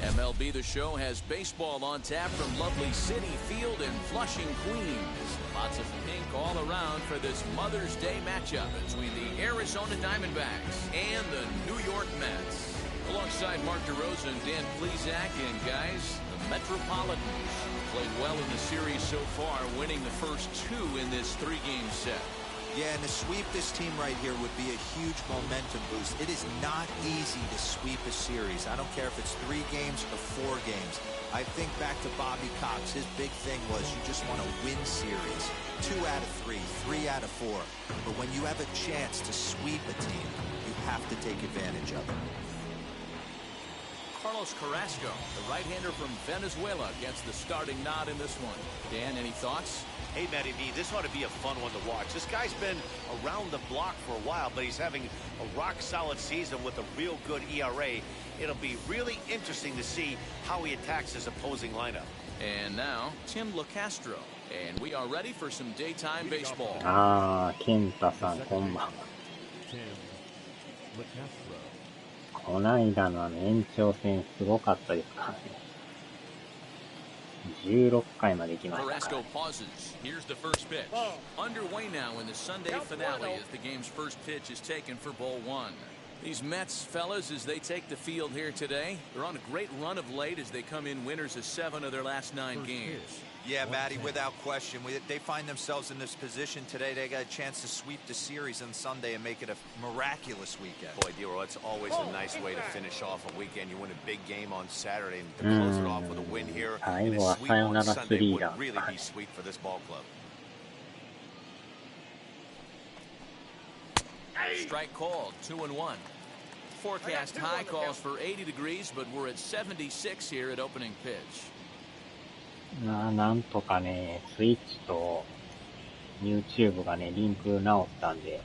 MLB The Show has baseball on tap from lovely Citi Field in Flushing, Queens. Lots of pink all around for this Mother's Day matchup between the Arizona Diamondbacks and the New York Mets. Alongside Mark DeRosa and Dan Plesac, and guys, the Metropolitans played well in the series so far, winning the first two in this three-game set. Yeah, and to sweep this team right here would be a huge momentum boost. It is not easy to sweep a series. I don't care if it's 3 games or 4 games. I think back to Bobby Cox, his big thing was you just want to win series. 2 out of 3, 3 out of 4. But when you have a chance to sweep a team, you have to take advantage of it. Carlos Carrasco, the right-hander from Venezuela, gets the starting nod in this one. Dan, any thoughts? Hey, Matty V, this ought to be a fun one to watch. This guy's been around the block for a while, but he's having a rock-solid season with a real good ERA. It'll be really interesting to see how he attacks his opposing lineup. And now, Tim LaCastro. And we are ready for some daytime baseball. Kenta-san, こんばんは。こないだの延長戦すごかったですからね。16回まで行きましたから。Carrasco pauses. Here's the first pitch. Underway now in the Sunday finale as the game's first pitch is taken for ball 1. These Mets, fellas, as they take the field here today, they're on a great run of late as they come in winners of 7 of their last 9 games. Yeah, Matty, without question. They find themselves in this position today. They got a chance to sweep the series on Sunday and make it a miraculous weekend. Boy, Dero, it's always a nice way to finish off a weekend. You win a big game on Saturday and to close it off with a win here. And a sweep on Sunday would really be sweet for this ball club. Strike called, 2-1. Forecast high calls for 80 degrees, but we're at 76 here at opening pitch. なんとかね、Twitch と YouTube がね、リンク直ったんで、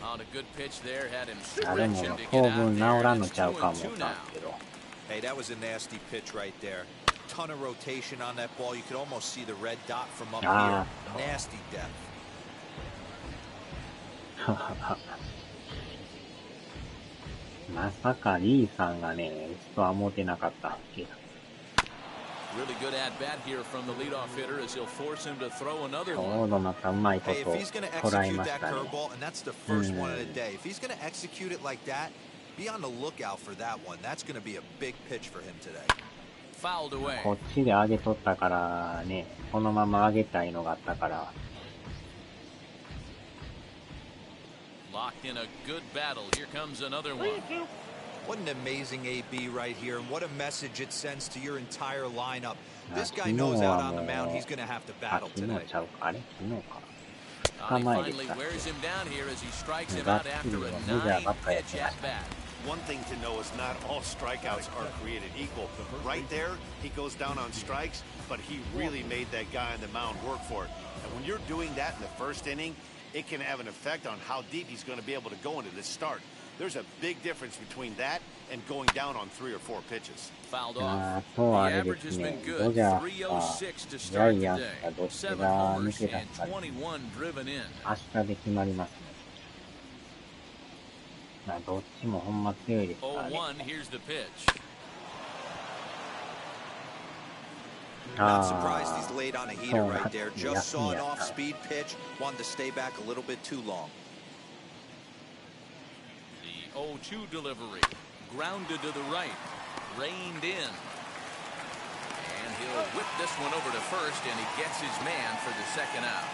あれも当分治らんのちゃうかもなんですけど。Hey, that was a nasty pitch right there. Ton of rotation on that ball. You could almost see the red dot from up here. Nasty depth. まさかリーさんがね、打つとは思ってなかったんですけど。Really good at bat here from the leadoff hitter as he'll force him to throw another ちょ one. うどまたうまいこと捉えましたね。And that's the first one of the day. If he's going to execute it like that, be on the lookout for that one. That's going to be a big pitch for him today. Fouled away. こっちで上げとったからね、このまま上げたいのがあったから。Locked in a good battle. Here comes another one. What an amazing AB right here, and what a message it sends to your entire lineup. This guy knows out on the mound he's going to have to battle today. He finally wears him down here as he strikes him out after a 9-pitch at bat. One thing to know is not all strikeouts are created equal. Right there, he goes down on strikes, but he really made that guy on the mound work for it. And when you're doing that in the first inning, it can have an effect on how deep he's going to be able to go into this start. There's a big difference between that and going down on 3 or 4 pitches. Fouled off. The average has been good. 306 to start today. 7 homers and 21 driven in. 明日で決まりますね。どっちもほんま強いですからね。 0-1, here's the pitch. Not surprised he's laid on a heater right there. Just saw an off-speed pitch. Wanted to stay back a little bit too long. The 0-2 delivery. Grounded to the right. Reined in. And he'll whip this one over to first, and he gets his man for the second out.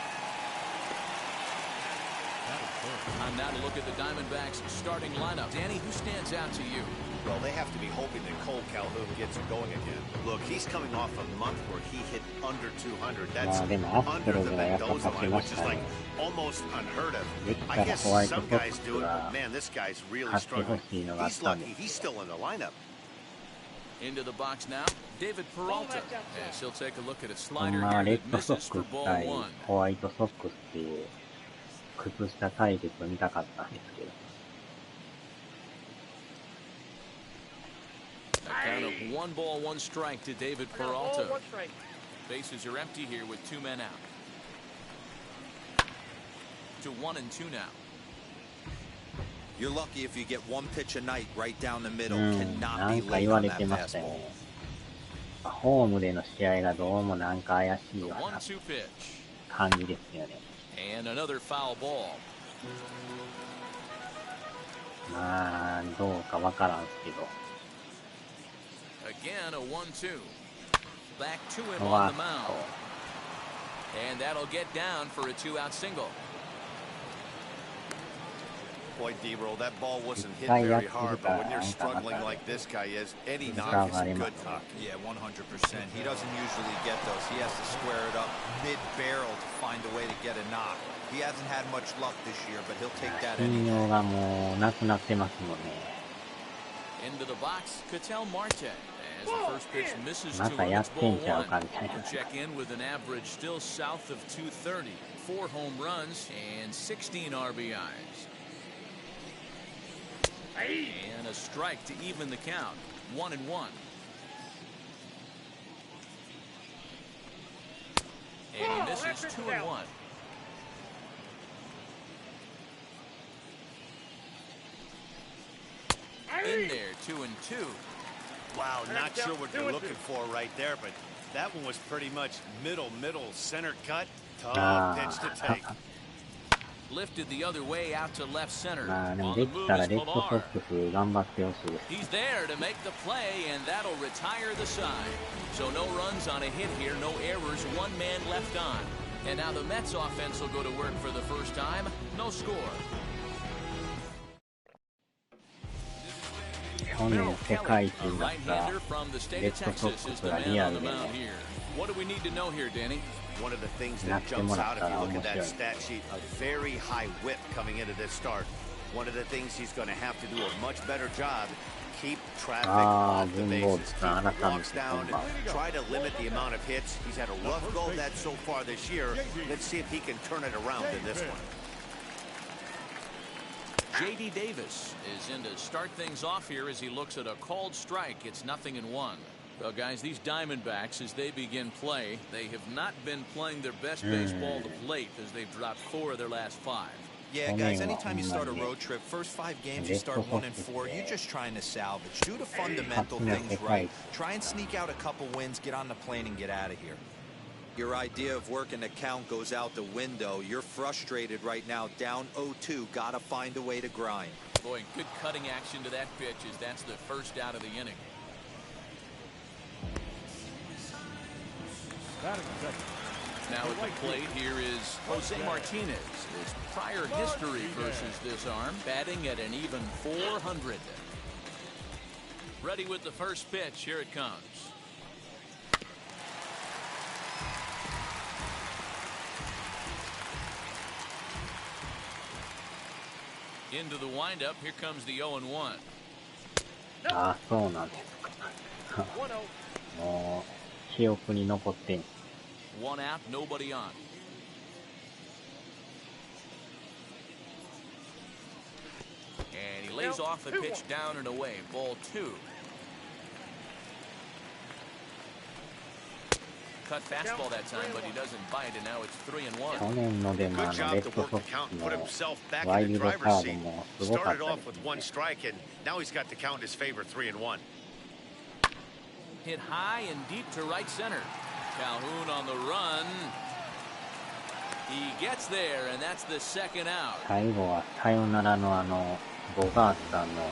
Time now to look at the Diamondbacks' starting lineup. Danny, who stands out to you? Well, they have to be hoping that Cole Calhoun gets it going again. Look, he's coming off a month where he hit under 200. That's under the Mendoza line, which is like almost unheard of. I guess some guys do it, but man, this guy's really struggling. He's lucky he's still in the lineup. Into the box now, David Peralta. As he'll take a look at a slider here that misses for ball 1. ホワイトソックスっていう靴下対決を見たかったんですけど。A count of 1 ball, 1 strike to David Peralta. Bases are empty here with 2 men out. To 1-2 now. You're lucky if you get one pitch a night right down the middle. な Cannot ん be か late 言わ on れ that てましたよ fastball. ね。ホームでの試合がどうもなんか怪しい The ような 1-2 pitch. 感じですよね。And another foul ball. まあ、どうかわからんすけど。 Again, a 1-2. Back to him フォ on ワ the ー mound. ト。 And that'll get down for a 2-out single. Boy, D-roll, that ball wasn't hit 一回やっ very てる hard, か but ら when な you're んかま struggling た like this guy is, any 時 knock 間 is があ a りま good すね。 knock. Yeah, 100%. He doesn't usually get those. He has to square it up mid-barrel to find a way to get a knock. He hasn't had much luck this year, but he'll take that 信 any 用がもうなくなってますもんね。 Into the box, Ketel Marte. As the first pitch misses ま to た him, やっ it's て ball んちゃう one. かみたいな。 We'll check in with an average still south of 230. 4 home runs and 16 RBIs. And a strike to even the count. 1-1. And he misses 2-1. In there, 2-2. Wow, not sure what you're looking for right there, but that one was pretty much middle, center cut. Tough pitch to take. Lifted the other way out to left center. まあでも On で the き move たら is レッドソッ Pilar. クス頑張ってほしいです。 He's there to make the play, and that'll retire the side. So no runs on a hit here, no errors, one man left on. And now the Mets offense will go to work for the first time. No score. 去年世界一 A になった right-hander from the state レ of ッドソッ Texas ク is ス the が man リア on ル the で mound ね、 here. What do we need to know here, Danny? One of the things なっ that て jumps もら out っ if た you ら look 面 at 白 that い。 stat sheet, a very high whip coming into this start. One of the things he's going to have to do a much better job, keep traffic off the bases, keep walks down, and try to limit the amount of hits. He's had a rough go of that so far this year. Let's see if he can turn it around in this one. J.D. Davis is in to start things off here as he looks at a called strike. It's 0-1. Well, guys, these Diamondbacks, as they begin play, they have not been playing their best baseball of late as they've dropped 4 of their last 5. Yeah, guys, anytime you start a road trip, first 5 games you start 1-4, you're just trying to salvage. Do the fundamental things right. Try and sneak out a couple wins, get on the plane, and get out of here. Your idea of working the count goes out the window. You're frustrated right now, down 0-2. Gotta find a way to grind. Boy, good cutting action to that pitch as that's the first out of the inning. Now at the plate here is Jose Martinez. His prior history versus this arm, batting at an even 400. Ready with the first pitch. Here it comes. Into the windup. Here comes the 0-1. ああ、そうなんですか。もう、記憶に残ってん。 1 out, nobody on. And he lays off the pitch down and away. Ball 2. Cut fastball that time, but he doesn't bite, and now it's 3-1. 去年のでも Good レ job ッ to ド work ソッ the ク count ス and put の himself back ワイ in the ルドカ driver's ード seat. もすごかっ Started た off です with ね。 1 strike, and now he's got the count in his favor, 3-1. Hit high and deep to right center. Calhoun on the run. He gets there, and that's the second out. 最後はサヨナラのボガーツさんの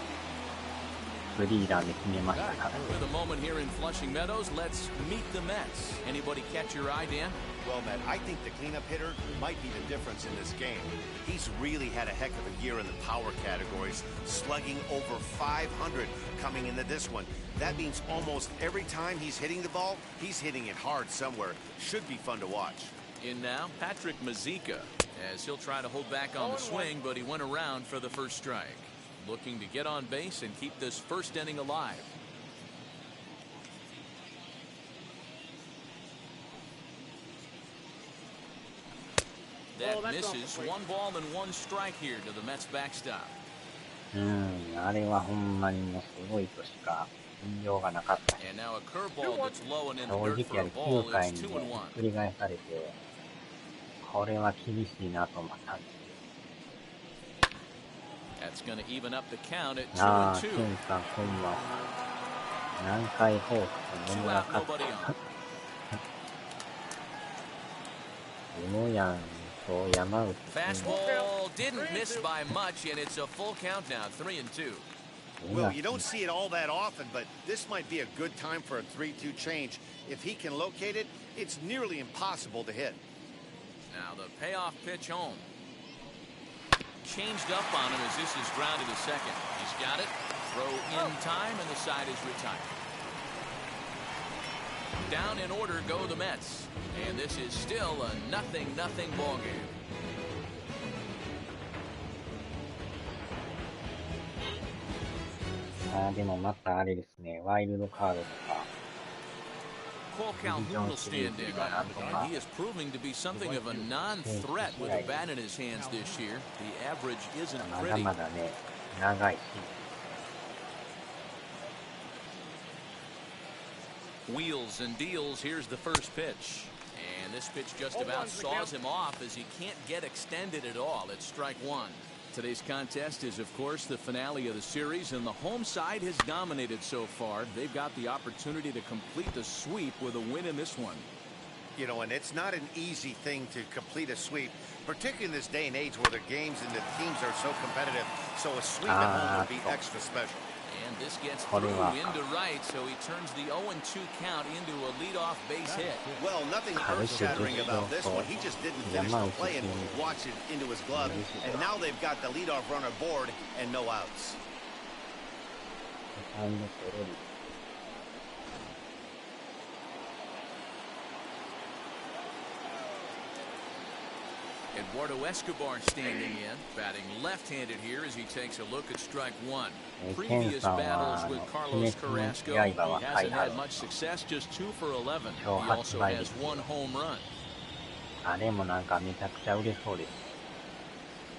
スリーランで決めましたからね。 For the moment here in Flushing Meadows, let's meet the Mets. Anybody catch your eye, Dan? Well, Matt, I think the cleanup hitter might be the difference in this game. He's really had a heck of a year in the power categories, slugging over 500 coming into this one. That means almost every time he's hitting the ball, he's hitting it hard somewhere. Should be fun to watch. In now, Patrick Mazeika, as he'll try to hold back on the swing, but he went around for the first strike. Looking to get on base and keep this first inning alive. That misses. 1 ball and 1 strike here to the Mets backstop. あれはほんまにもうすごいとしか言いようがなかった。 And now a curveball that's low and in 正 the dirt 直 for や a る ball. 9回 It's に 2-1. 繰り返されて、これは厳しいなと思ったんです。That's going to even up the count at 2-2. ああ、ケンさんこんばんは。南海ホークス野村勝った。野やんと山内。Fastball didn't miss by much, and it's a full count now, 3-2. Well, you don't see it all that often, but this might be a good time for a 3-2 change. If he can locate it, it's nearly impossible to hit. Now the payoff pitch home. Changed up on him as this is grounded to second. He's got it. Throw in time, and the side is retired. Down in order go the Mets. And this is still a 0-0 ball game. He is proving to be something of a non-threat with a bat in his hands this year. The average isn't pretty. Wheels and deals. Here's the first pitch. And this pitch just about saws him off as he can't get extended at all. It's strike one. Today's contest is, of course, the finale of the series, and the home side has dominated so far. They've got the opportunity to complete the sweep with a win in this one. You know, and it's not an easy thing to complete a sweep, particularly in this day and age where the games and the teams are so competitive. So a sweep at home would be extra special. And this gets through into right, so he turns the 0-2 count into a leadoff base hit. Well, nothing earth-shattering about this one. He just didn't finish the play and watch it into his glove. And now they've got the leadoff runner board and no outs. Eduardo Escobar standing in, batting left-handed here as he takes a look at strike one. Previous battles with Carlos Carrasco, he hasn't had much success, just 2 for 11. He also has 1 home run.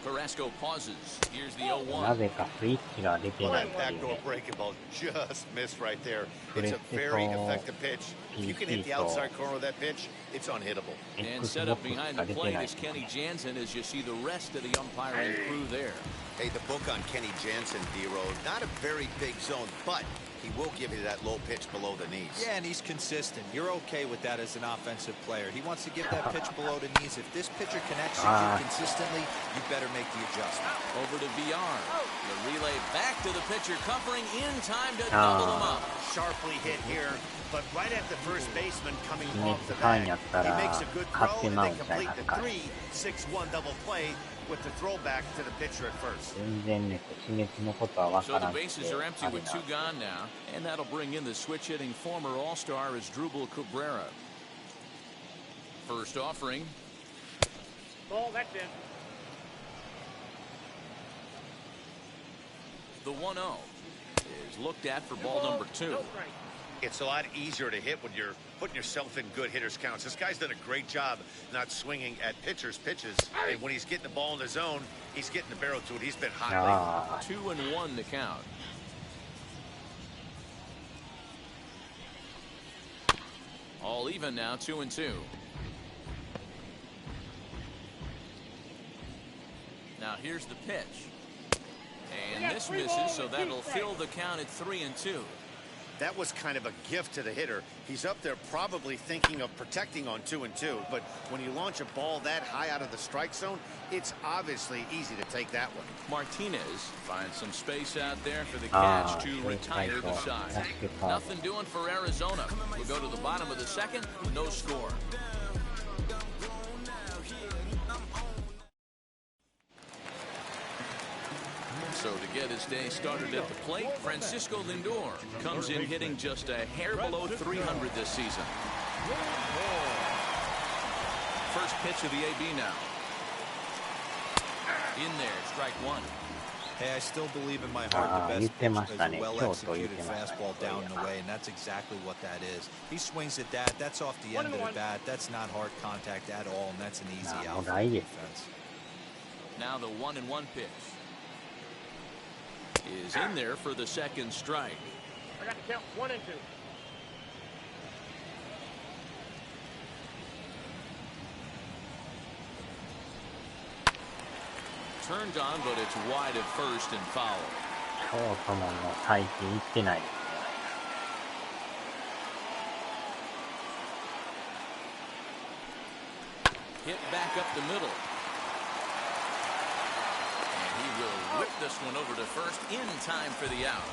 Carrasco pauses. Here's the 0-1. That backdoor breaking ball just missed right there. It's a very effective pitch. If you can hit the outside corner of that pitch, it's unhittable. And set up behind the plate is Kenny Jansen as you see the rest of the umpiring crew there. Hey, the book on Kenny Jansen, D-Road, not a very big zone, but he will give you that low pitch below the knees. Yeah, and he's consistent. You're okay with that as an offensive player. He wants to give that pitch below the knees. If this pitcher connects you consistently, you better make the adjustment. Over to VR. The relay back to the pitcher, covering in time to double him up. Sharply hit here, but right at the first baseman coming off the bag. He makes a good throw, and they complete the 3-6-1 double play with the throwback to the pitcher at first. So the bases are empty with 2 gone now, and that'll bring in the switch-hitting former All-Star Asdrubal Cabrera. First offering. Ball, that's it. The 1-0 is looked at for ball number 2. It's a lot easier to hit when you're putting yourself in good hitters' counts. This guy's done a great job not swinging at pitchers' pitches. And when he's getting the ball in the zone, he's getting the barrel to it. He's been hot lately. 2-1 to count. All even now, 2-2. Now here's the pitch. And this misses, so that'll fill the count at 3-2. That was kind of a gift to the hitter. He's up there probably thinking of protecting on 2-2, but when you launch a ball that high out of the strike zone, it's obviously easy to take that one. Martinez finds some space out there for the catch to retire the side. Nothing doing for Arizona. We'll go to the bottom of the second, no score. So to get his day started at the plate, Francisco Lindor comes in hitting just a hair below 300 this season. First pitch of the AB now. In there, strike one. Hey, I still believe in my heart the best pitch is a well-executed fastball down and away, and that's exactly what that is. He swings at that. That's off the end of the bat. That's not hard contact at all, and that's an easy out for defense. Now the 1-1 pitch is in there for the second strike. I got to count 1 and 2. turned on, but it's wide at first and foul. ショートも最近行ってないですね。Hit back up the middle. And he will whip this one over to first in time for the out.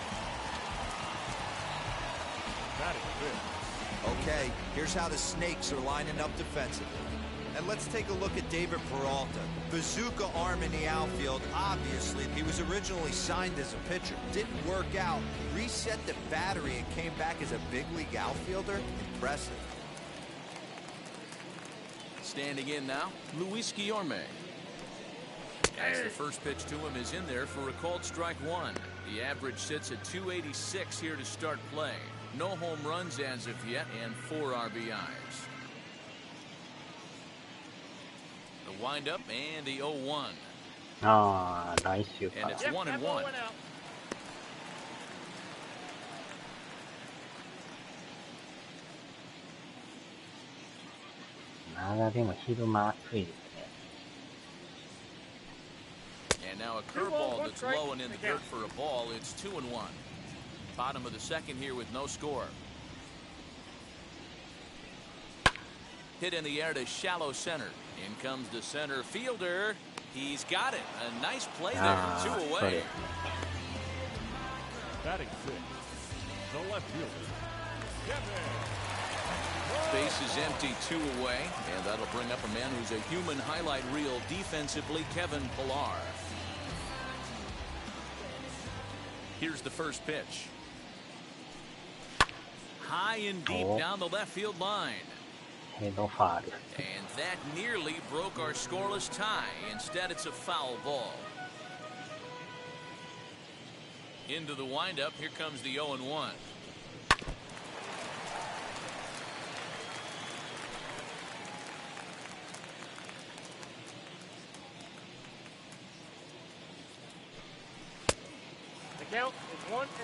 That is good. Okay, here's how the Snakes are lining up defensively. And let's take a look at David Peralta. Bazooka arm in the outfield. Obviously, he was originally signed as a pitcher. Didn't work out. Reset the battery and came back as a big league outfielder. Impressive. Standing in now, Luis Guillorme. As the first pitch to him is in there for a called strike one. The average sits at 286 here to start play. No home runs as of yet and 4 RBIs. The windup and the 0-1. Nice shoot. And it's 1-1. まだでも昼間暑いですね。And now a curveball that's low and in the dirt for a ball. It's 2-1. Bottom of the second here with no score. Hit in the air to shallow center. In comes the center fielder. He's got it. A nice play there. 2 away. Batting sixth, the left fielder. Base is empty, 2 away, and that'll bring up a man who's a human highlight reel defensively, Kevin Pillar. Here's the first pitch. High and deep down the left field line. And that nearly broke our scoreless tie. Instead, it's a foul ball. Into the windup, here comes the 0-1.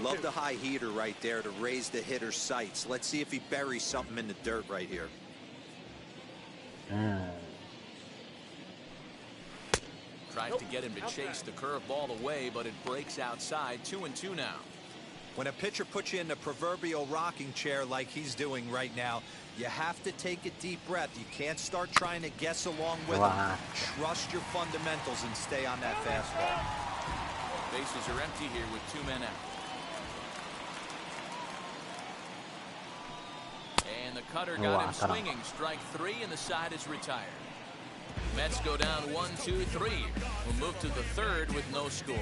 Love the high heater right there to raise the hitter's sights. Let's see if he buries something in the dirt right here. Tries to get him to chase the curveball away, but it breaks outside. 2-2 now. When a pitcher puts you in the proverbial rocking chair like he's doing right now, you have to take a deep breath. You can't start trying to guess along with him. Trust your fundamentals and stay on that fastball. Bases are empty here with 2 men out. And the cutter got him swinging. Strike 3, and the side is retired. Mets go down 1-2-3. We'll move to the third with no score.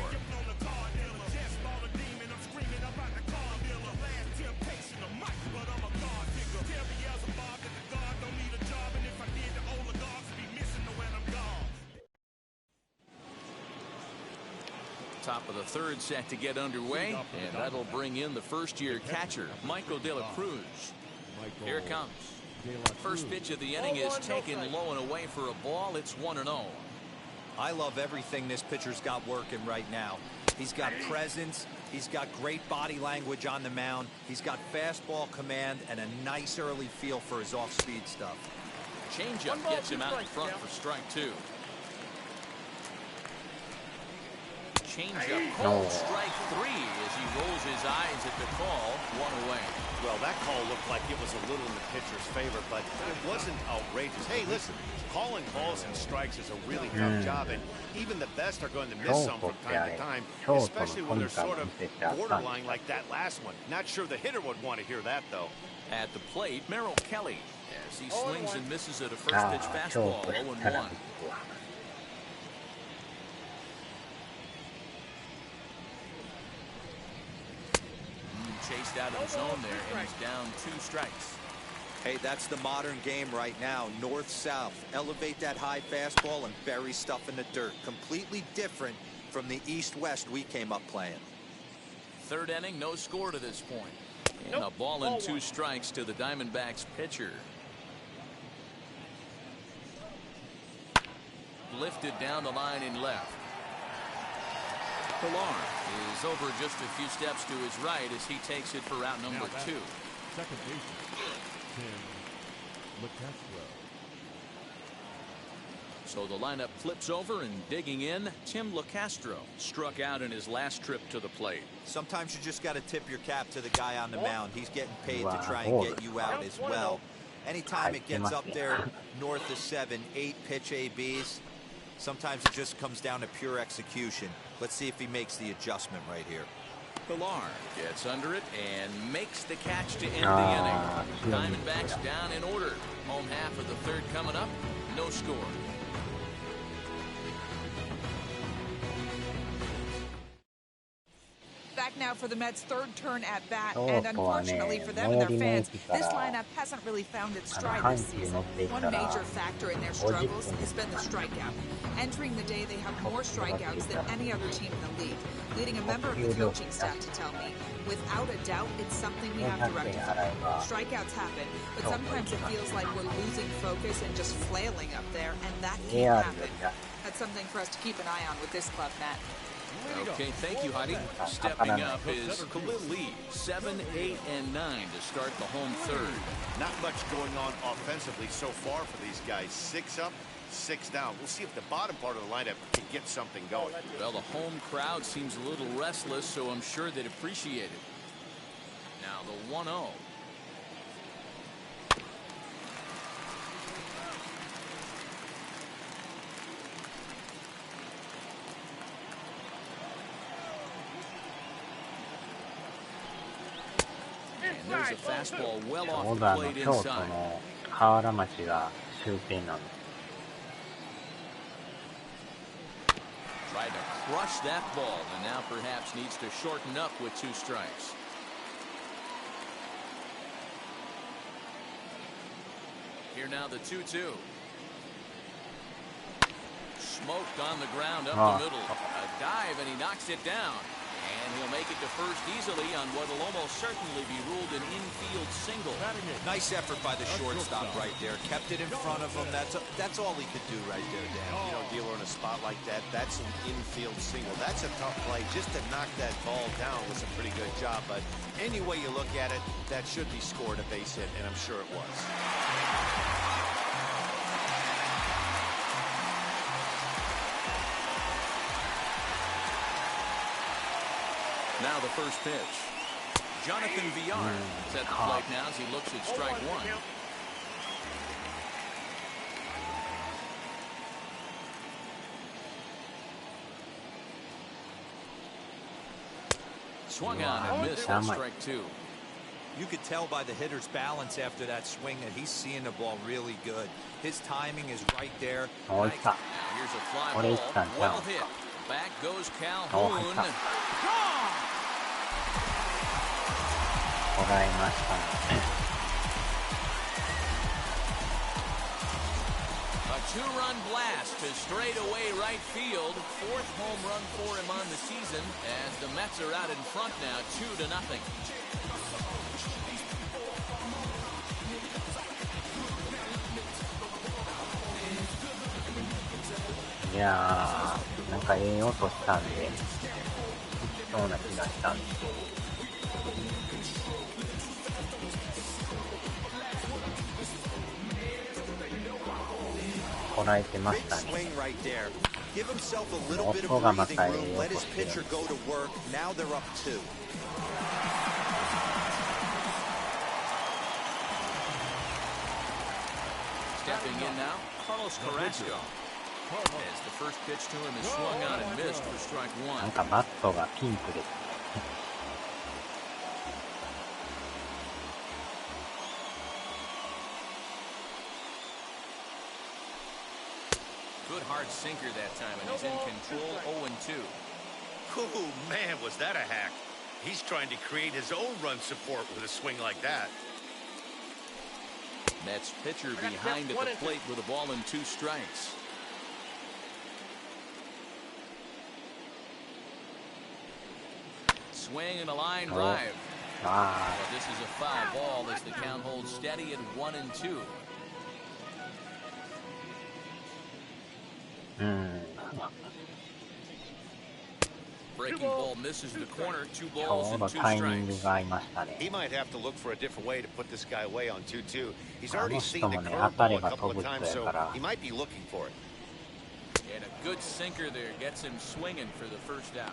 Top of the third set to get underway, and that'll bring in the first-year catcher, Michael De La Cruz. Here it comes. First pitch of the inning is taken low and away for a ball. It's 1-0. I love everything this pitcher's got working right now. He's got presence. He's got great body language on the mound. He's got fastball command and a nice early feel for his off-speed stuff. Changeup gets him out in front for strike 2. Changeup called strike 3 as he rolls his eyes at the call. 1 away. Well, that call looked like it was a little in the pitcher's favor, but it wasn't outrageous. Hey, listen, calling balls and strikes is a really tough job, and even the best are going to miss some from time to time, especially when they're sort of borderline like that last one. Not sure the hitter would want to hear that, though. At the plate, Merrill Kelly, as he swings and misses at a first pitch fastball. 0-1. Chased out of the zone there, and he's down 2 strikes. Hey, that's the modern game right now. North-south. Elevate that high fastball and bury stuff in the dirt. Completely different from the east-west we came up playing. Third inning, no score to this point. And a ball and 2 strikes to the Diamondbacks pitcher. Lifted down the line in left. Pillar is over just a few steps to his right as he takes it for route number 2. Second baseman, Tim LeCastro. So the lineup flips over, and digging in, Tim LeCastro struck out in his last trip to the plate. Sometimes you just got to tip your cap to the guy on the mound. He's getting paid to try and get you out as well. Anytime it gets up there north of 7, 8 pitch ABs, sometimes it just comes down to pure execution. Let's see if he makes the adjustment right here. Pilar gets under it and makes the catch to end the inning. Diamondbacks down in order. Home half of the third coming up. No score. Back now for the Mets' third turn at bat, and unfortunately for them and their fans, this lineup hasn't really found its stride this season. One major factor in their struggles has been the strikeout. Entering the day, they have more strikeouts than any other team in the league, leading a member of the coaching staff to tell me, without a doubt, it's something we have to rectify. Strikeouts happen, but sometimes it feels like we're losing focus and just flailing up there, and that can't happen. That's something for us to keep an eye on with this club, Matt. Okay, thank you, Heidi. Stepping up is Khalil Lee, 7, 8, and 9 to start the home third. Not much going on offensively so far for these guys. 6 up, 6 down. We'll see if the bottom part of the lineup can get something going. Well, the home crowd seems a little restless, so I'm sure they'd appreciate it. Now the 1-0. There's a fastball well off the plate inside. Tried to crush that ball, and now perhaps needs to shorten up with 2 strikes. Here now the 2-2. Smoked on the ground up the middle. A dive, and he knocks it down. And he'll make it to first easily on what will almost certainly be ruled an infield single. Nice effort by the shortstop right there. Kept it in front of him. That's all he could do right there, Dan. You know, dealer in a spot like that, that's an infield single. That's a tough play. Just to knock that ball down was a pretty good job. But any way you look at it, that should be scored a base hit, and I'm sure it was. Now the first pitch. Jonathan Villar is at the plate now as he looks at strike 1. Swung on and missed on strike 2. You could tell by the hitter's balance after that swing that he's seeing the ball really good. His timing is right there. Now here's a fly ball. Well hit. Back goes Calhoun. A 2-run blast to straightaway right field. 4th home run for him on the season as the Mets are out in front now, 2-0. Yeah, なんかいい音したんで、そうな気がしたんですけど。こらえてましたね。音がまたいい音してるんです。Stepping in now, Carlos Carrasco. As the first pitch to him is swung on and missed for strike 1. なんかバットがピンクです。Good hard sinker that time, and he's in control. 0-2. Oh man, was that a hack? He's trying to create his own run support with a swing like that. Mets pitcher behind at the plate with a ball and 2 strikes. Swing and a line drive. But this is a foul ball as the count holds steady at 1-2. Breaking ball misses the corner. 2 balls and 2 strikes. He might have to look for a different way to put this guy away on 2-2. He's already seen the curveball a couple of times, so he might be looking for it. And a good sinker there gets him swinging for the first out.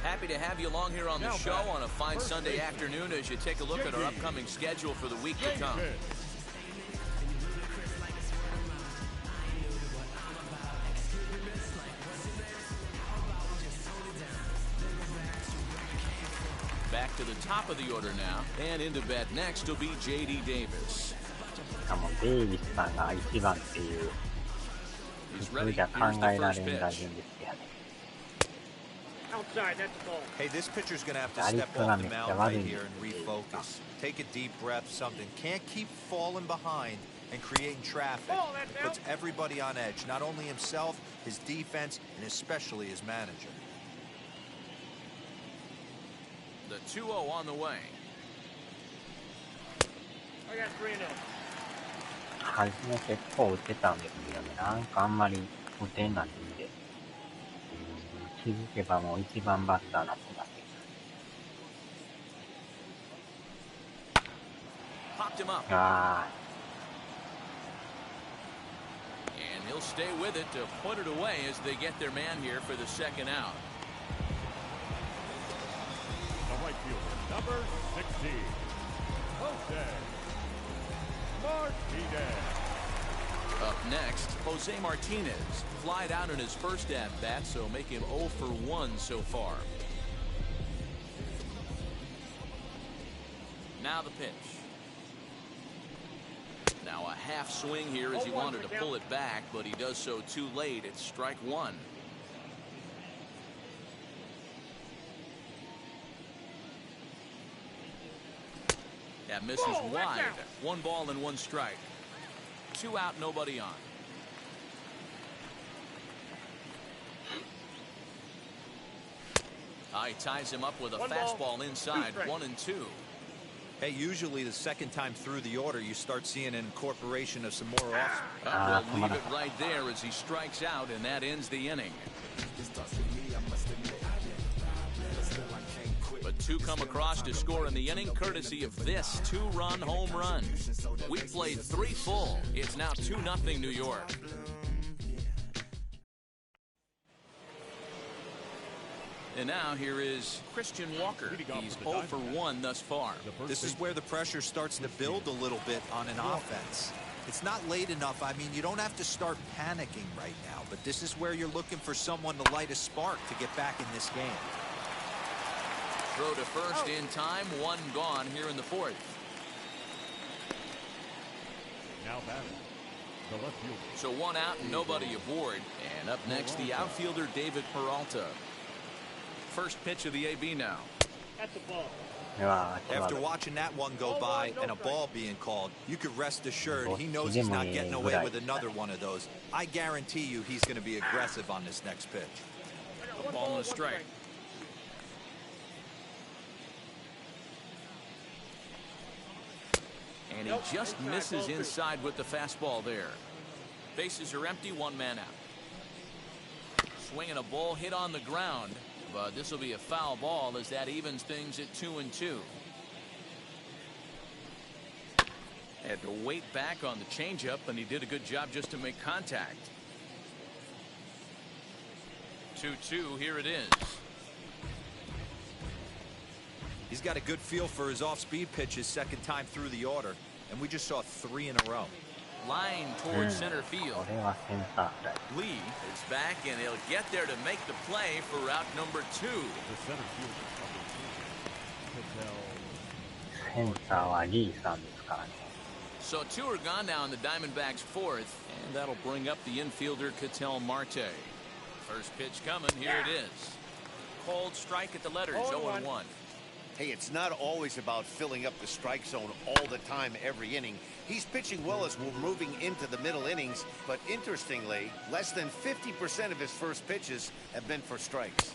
Happy to have you along here on the show on a fine Sunday afternoon as you take a look at our upcoming schedule for the week to come. Back to the top of the order now, and into bat next will be J.D. Davis. デイビスさんが1番っていう普通じゃ考えられん打順ですよね。Hey, this pitcher's going to have to step off the mound right here and refocus. Take a deep breath, something. Can't keep falling behind and creating traffic. It puts everybody on edge, not only himself, his defense, and especially his manager. The 2-0 on the way. I got 3-0. 初め結構打ってたんですけどね、なんかあんまり打てないんで、気づけばもう1番バッターになってます。Popped him up. And he'll stay with it to put it away as they get their man here for the second out. The right fielder, number 16, Jose Martinez. Up next, Jose Martinez. Flied out in his first at-bat, so make him 0 for 1 so far. Now the pitch. Now a half swing here as he wanted to pull it back, but he does so too late. It's strike one. That misses wide. 1 ball and 1 strike. 2 out, nobody on. He ties him up with a fastball inside. 1-2. Hey, usually the second time through the order, you start seeing an incorporation of some more off. We'll leave it right there as he strikes out, and that ends the inning. But 2 come across to score in the inning, courtesy of this 2-run home run. We played 3 full. It's now 2-0 New York. And now here is Christian Walker. He's 0 for 1 thus far. This is where the pressure starts to build a little bit on an offense. It's not late enough. I mean, you don't have to start panicking right now, but this is where you're looking for someone to light a spark to get back in this game. Throw to first in time, 1 gone here in the 4th. Now batting, the left fielder. So 1 out and nobody aboard. And up next, the outfielder David Peralta. First pitch of the AB now. At the ball. After watching that one go by and a ball being called, you could rest assured he knows he's not getting away with another one of those. I guarantee you he's going to be aggressive on this next pitch. A ball and a strike. And he just misses inside with the fastball there. Bases are empty, 1 man out. Swinging a ball hit on the ground, but this will be a foul ball as that evens things at 2-2. Had to wait back on the changeup, and he did a good job just to make contact. 2-2, here it is. He's got a good feel for his off-speed pitches second time through the order, and we just saw 3 in a row. Line towards center field. Lee is back, and he'll get there to make the play for route number 2. The center fielder, number 2, So 2 are gone now in the Diamondbacks' 4th, and that'll bring up the infielder Ketel Marte. First pitch coming, here it is. Cold strike at the letters, 0-1. Hey, it's not always about filling up the strike zone all the time every inning. He's pitching well as we're moving into the middle innings, but interestingly, less than 50% of his first pitches have been for strikes.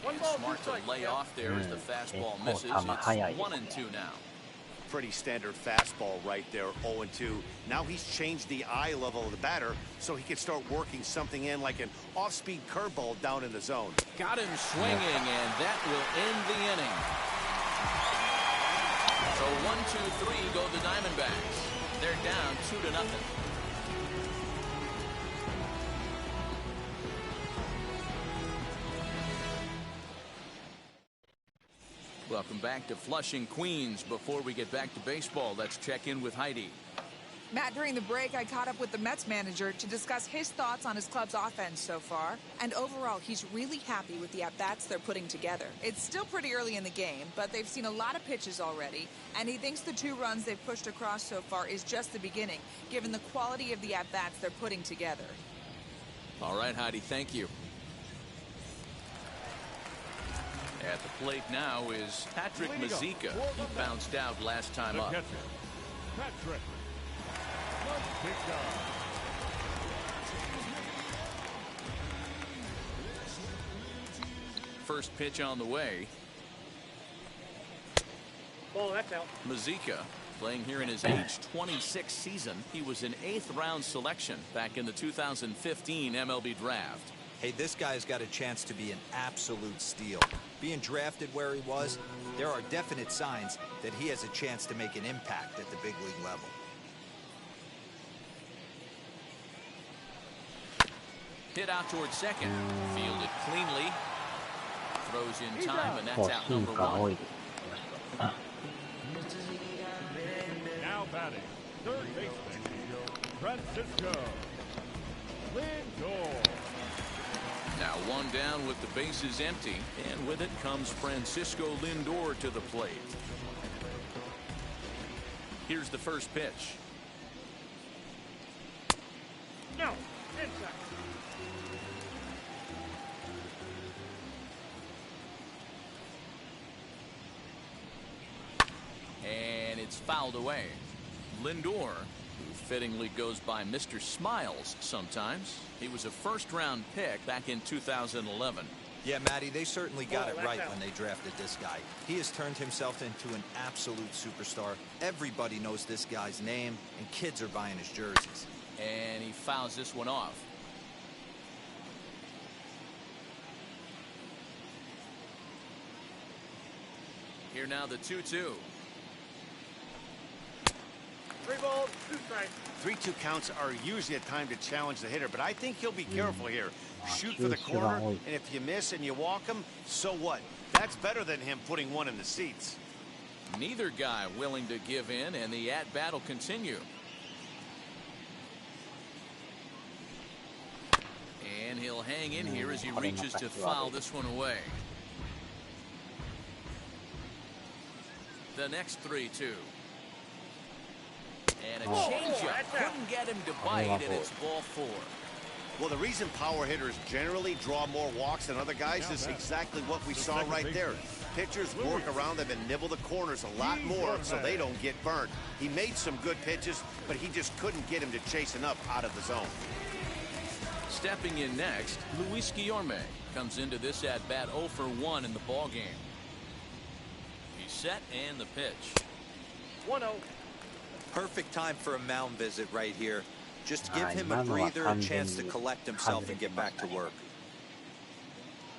It's smart to lay off there as the fastball misses. It's 1-2 now. Pretty standard fastball right there, 0-2. Now he's changed the eye level of the batter so he can start working something in like an off-speed curveball down in the zone. Got him swinging, and that will end the inning. So 1-2-3 go the Diamondbacks. They're down 2-0. Welcome back to Flushing, Queens. Before we get back to baseball, let's check in with Heidi. Matt, during the break, I caught up with the Mets manager to discuss his thoughts on his club's offense so far. And overall, he's really happy with the at-bats they're putting together. It's still pretty early in the game, but they've seen a lot of pitches already. And he thinks the 2 runs they've pushed across so far is just the beginning, given the quality of the at-bats they're putting together. All right, Heidi, thank you. At the plate now is Patrick Mazeika. He bounced out last time up. Patrick. First pitch on the way. Ball, that's out. Mazeika, playing here in his age 26 season. He was an 8th round selection back in the 2015 MLB draft. Hey, this guy's got a chance to be an absolute steal. Being drafted where he was, there are definite signs that he has a chance to make an impact at the big league level. Hit out towards second. Fielded cleanly. Throws in time, and that's out number 1. Now batting, third baseman, Francisco Lindor. Now 1 down with the bases empty, and with it comes Francisco Lindor to the plate. Here's the first pitch. No, inside. And it's fouled away. Lindor, who fittingly goes by Mr. Smiles sometimes. He was a first-round pick back in 2011. Yeah, Matty, they certainly got it right when they drafted this guy. He has turned himself into an absolute superstar. Everybody knows this guy's name, and kids are buying his jerseys. And he fouls this one off. Here now the 2-2. 3 balls, 2 strikes. 3-2 counts are usually a time to challenge the hitter, but I think he'll be careful here. Shoot for the corner, and if you miss and you walk him, so what? That's better than him putting one in the seats. Neither guy willing to give in, and the at-bat will continue. And he'll hang in here as he reaches to foul this one away. The next 3-2. And a changeup. Couldn't get him to bite, and it's ball 4. Well, the reason power hitters generally draw more walks than other guys is exactly what we saw right there. Pitchers work around them and nibble the corners a lot more so they don't get burned. He made some good pitches, but he just couldn't get him to chase enough out of the zone. Stepping in next, Luis Guillorme comes into this at-bat 0 for 1 in the ballgame. He's set and the pitch. 1-0. Perfect time for a mound visit right here. Just give him a breather, a chance to collect himself and get back to work.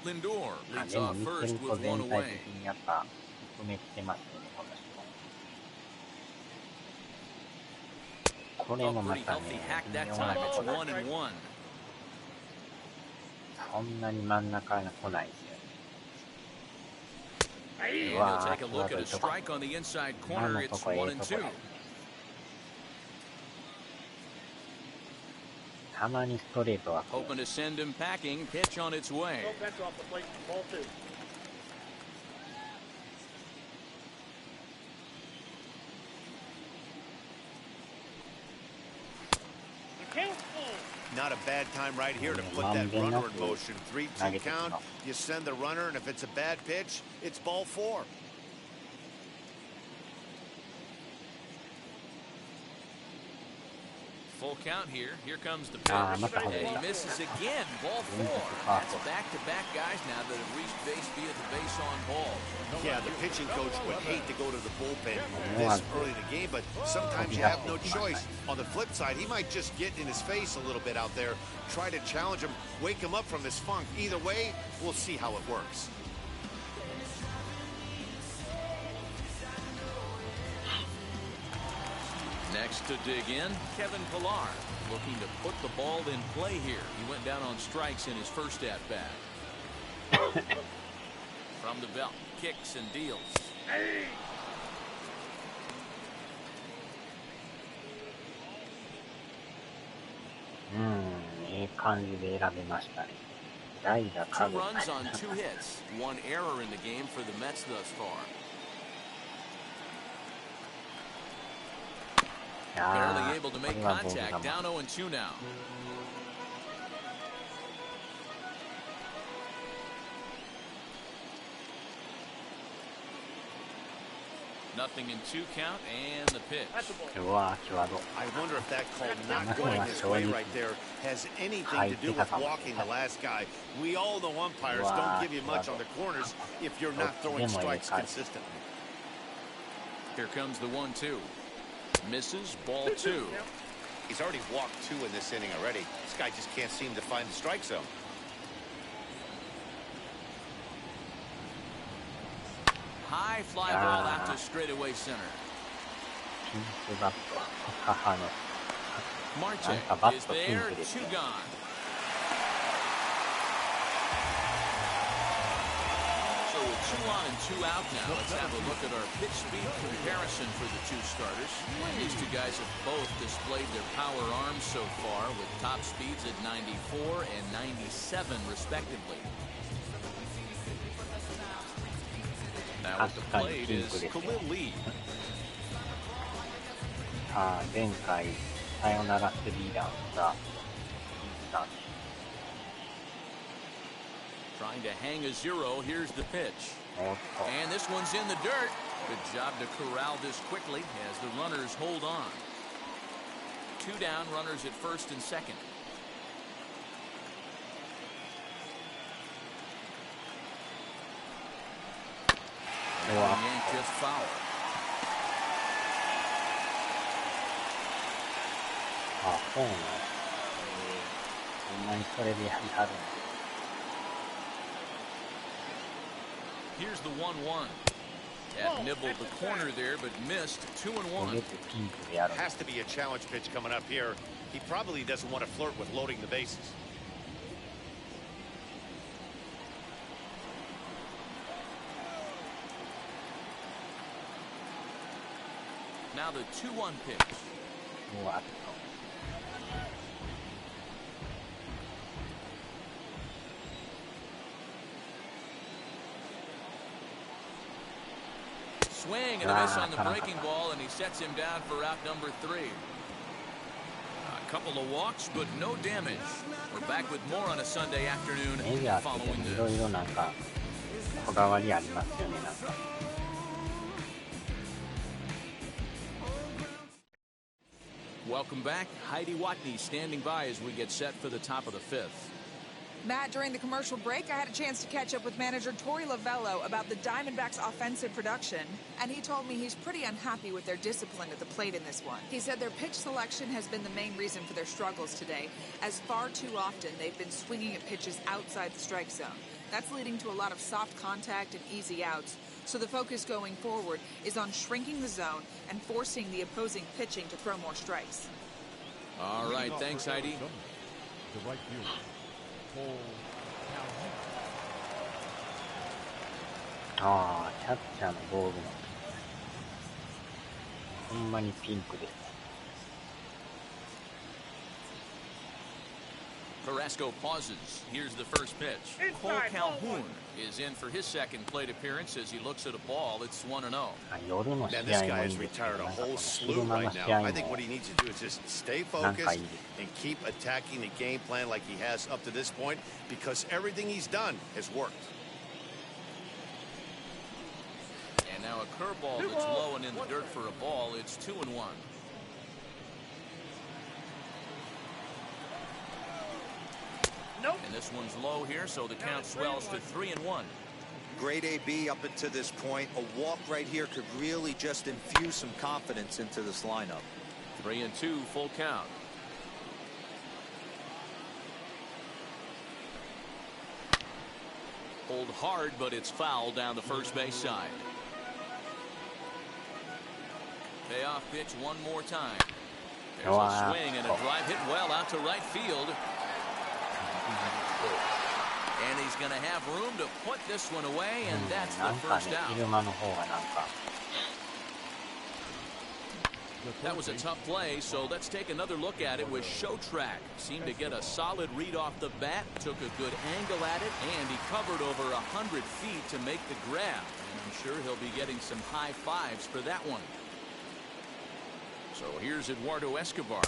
Lindor leads off first with 1 away. Oh, pretty healthy hack that time. It's 1-1. そんなに真ん中に来ないですよ。 And he'll take a look at a strike on the inside corner. It's 1-2. たまにストレートは Hoping to send him packing. Pitch on its way. Oh, that's off the plate. Ball 2. Not a bad time right here to put that runner in motion. 3-2 count. You send the runner, and if it's a bad pitch, it's ball 4. Full count here. Here comes the pitch. And he misses again. Ball 4. That's back-to-back guys now that have reached base via the base on ball. Yeah, the pitching coach would hate to go to the bullpen this early in the game, but sometimes you have no choice. On the flip side, he might just get in his face a little bit out there, try to challenge him, wake him up from this funk. Either way, we'll see how it works. Next to dig in, Kevin Pillar, looking to put the ball in play here. He went down on strikes in his first at-bat. From the belt, kicks and deals. Hey! Two runs on 2 hits, 1 error in the game for the Mets thus far. Barely able to make contact, down 0-2 now. Nothing in 2 count, and the pitch. I wonder if that call not going his way right there has anything to do with walking the last guy. We all know umpires don't give you much on the corners if you're not throwing strikes consistently. Here comes the 1-2. Misses, ball 2. He's already walked 2 in this inning already. This guy just can't seem to find the strike zone. High fly ball out to straightaway center. Marte is there, 2 gone. So with 2 on and 2 out now, let's have a look at our pitch speed comparison for the 2 starters. These 2 guys have both displayed their power arms so far with top speeds at 94 and 97 respectively. Now at the plate is Khalil Lee. 前回サヨナラスリーランが Trying to hang a 0. Here's the pitch. And this one's in the dirt. Good job to corral this quickly as the runners hold on. 2 down, runners at first and second. Yanked just foul. Here's the 1-1. Cat nibbled the corner there, but missed. 2-1. Has to be a challenge pitch coming up here. He probably doesn't want to flirt with loading the bases. Now the 2-1 pitch. Swing and a miss on the breaking ball, and he sets him down for out number 3. A couple of walks, but no damage. We're back with more on a Sunday afternoon following this. Welcome back. Heidi Watney standing by as we get set for the top of the 5th. Matt, during the commercial break, I had a chance to catch up with manager Torey Lavello about the Diamondbacks' offensive production, and he told me he's pretty unhappy with their discipline at the plate in this one. He said their pitch selection has been the main reason for their struggles today, as far too often they've been swinging at pitches outside the strike zone. That's leading to a lot of soft contact and easy outs, so the focus going forward is on shrinking the zone and forcing the opposing pitching to throw more strikes. All right, thanks, Heidi. The right fielder. Carrasco pauses. Here's the first pitch. Cole Calhoun is in for his second plate appearance as he looks at a ball. It's 1-0. Man, this guy has retired a whole slew right now. I think what he needs to do is just stay focused and keep attacking the game plan like he has up to this point, because everything he's done has worked. And now a curveball that's low and in the dirt for a ball. It's 2-1. Nope. And this one's low here, so the count swells to 3-1. Great AB up until this point. A walk right here could really just infuse some confidence into this lineup. 3-2, full count. Pulled hard, but it's foul down the first base side. Payoff pitch one more time. There's a swing and a drive hit well out to right field. And he's going to have room to put this one away, and that's the first out. That was a tough play, so let's take another look at it with Showtrack. Seemed to get a solid read off the bat, took a good angle at it, and he covered over 100 feet to make the grab. And I'm sure he'll be getting some high fives for that one. So here's Eduardo Escobar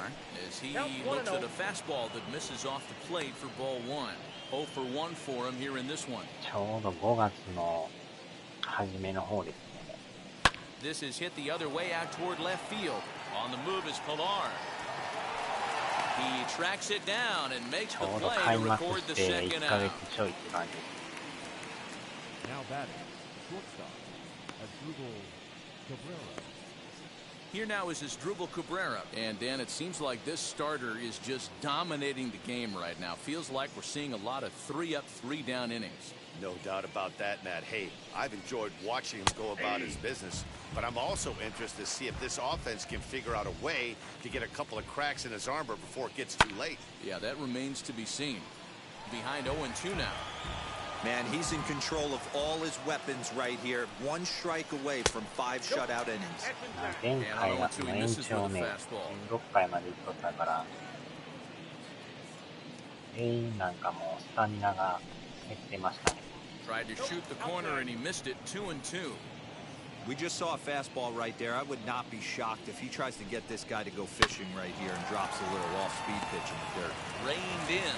as he looks at a fastball that misses off the plate for ball one. 0 for 1 for him here in this one. ちょうど5月の初めの方ですね。This is hit the other way out toward left field. On the move is Pilar. He tracks it down and makes the play to record the second out. Now batting, shortstop, Asdrubal Cabrera. Here now is Asdrubal Cabrera. And Dan, it seems like this starter is just dominating the game right now. Feels like we're seeing a lot of 3-up, 3-down innings. No doubt about that, Matt. Hey, I've enjoyed watching him go about his business, but I'm also interested to see if this offense can figure out a way to get a couple of cracks in his armor before it gets too late. Yeah, that remains to be seen. Behind 0-2 now. Man, he's in control of all his weapons right here. 1 strike away from 5 shutout innings. 前回はその延長ね、16回までいっとったから、全員なんかもうスタミナが減ってましたね。Tried to shoot the corner and he missed it. 2-2. We just saw a fastball right there. I would not be shocked if he tries to get this guy to go fishing right here and drops a little off-speed pitch in the dirt. Reined in.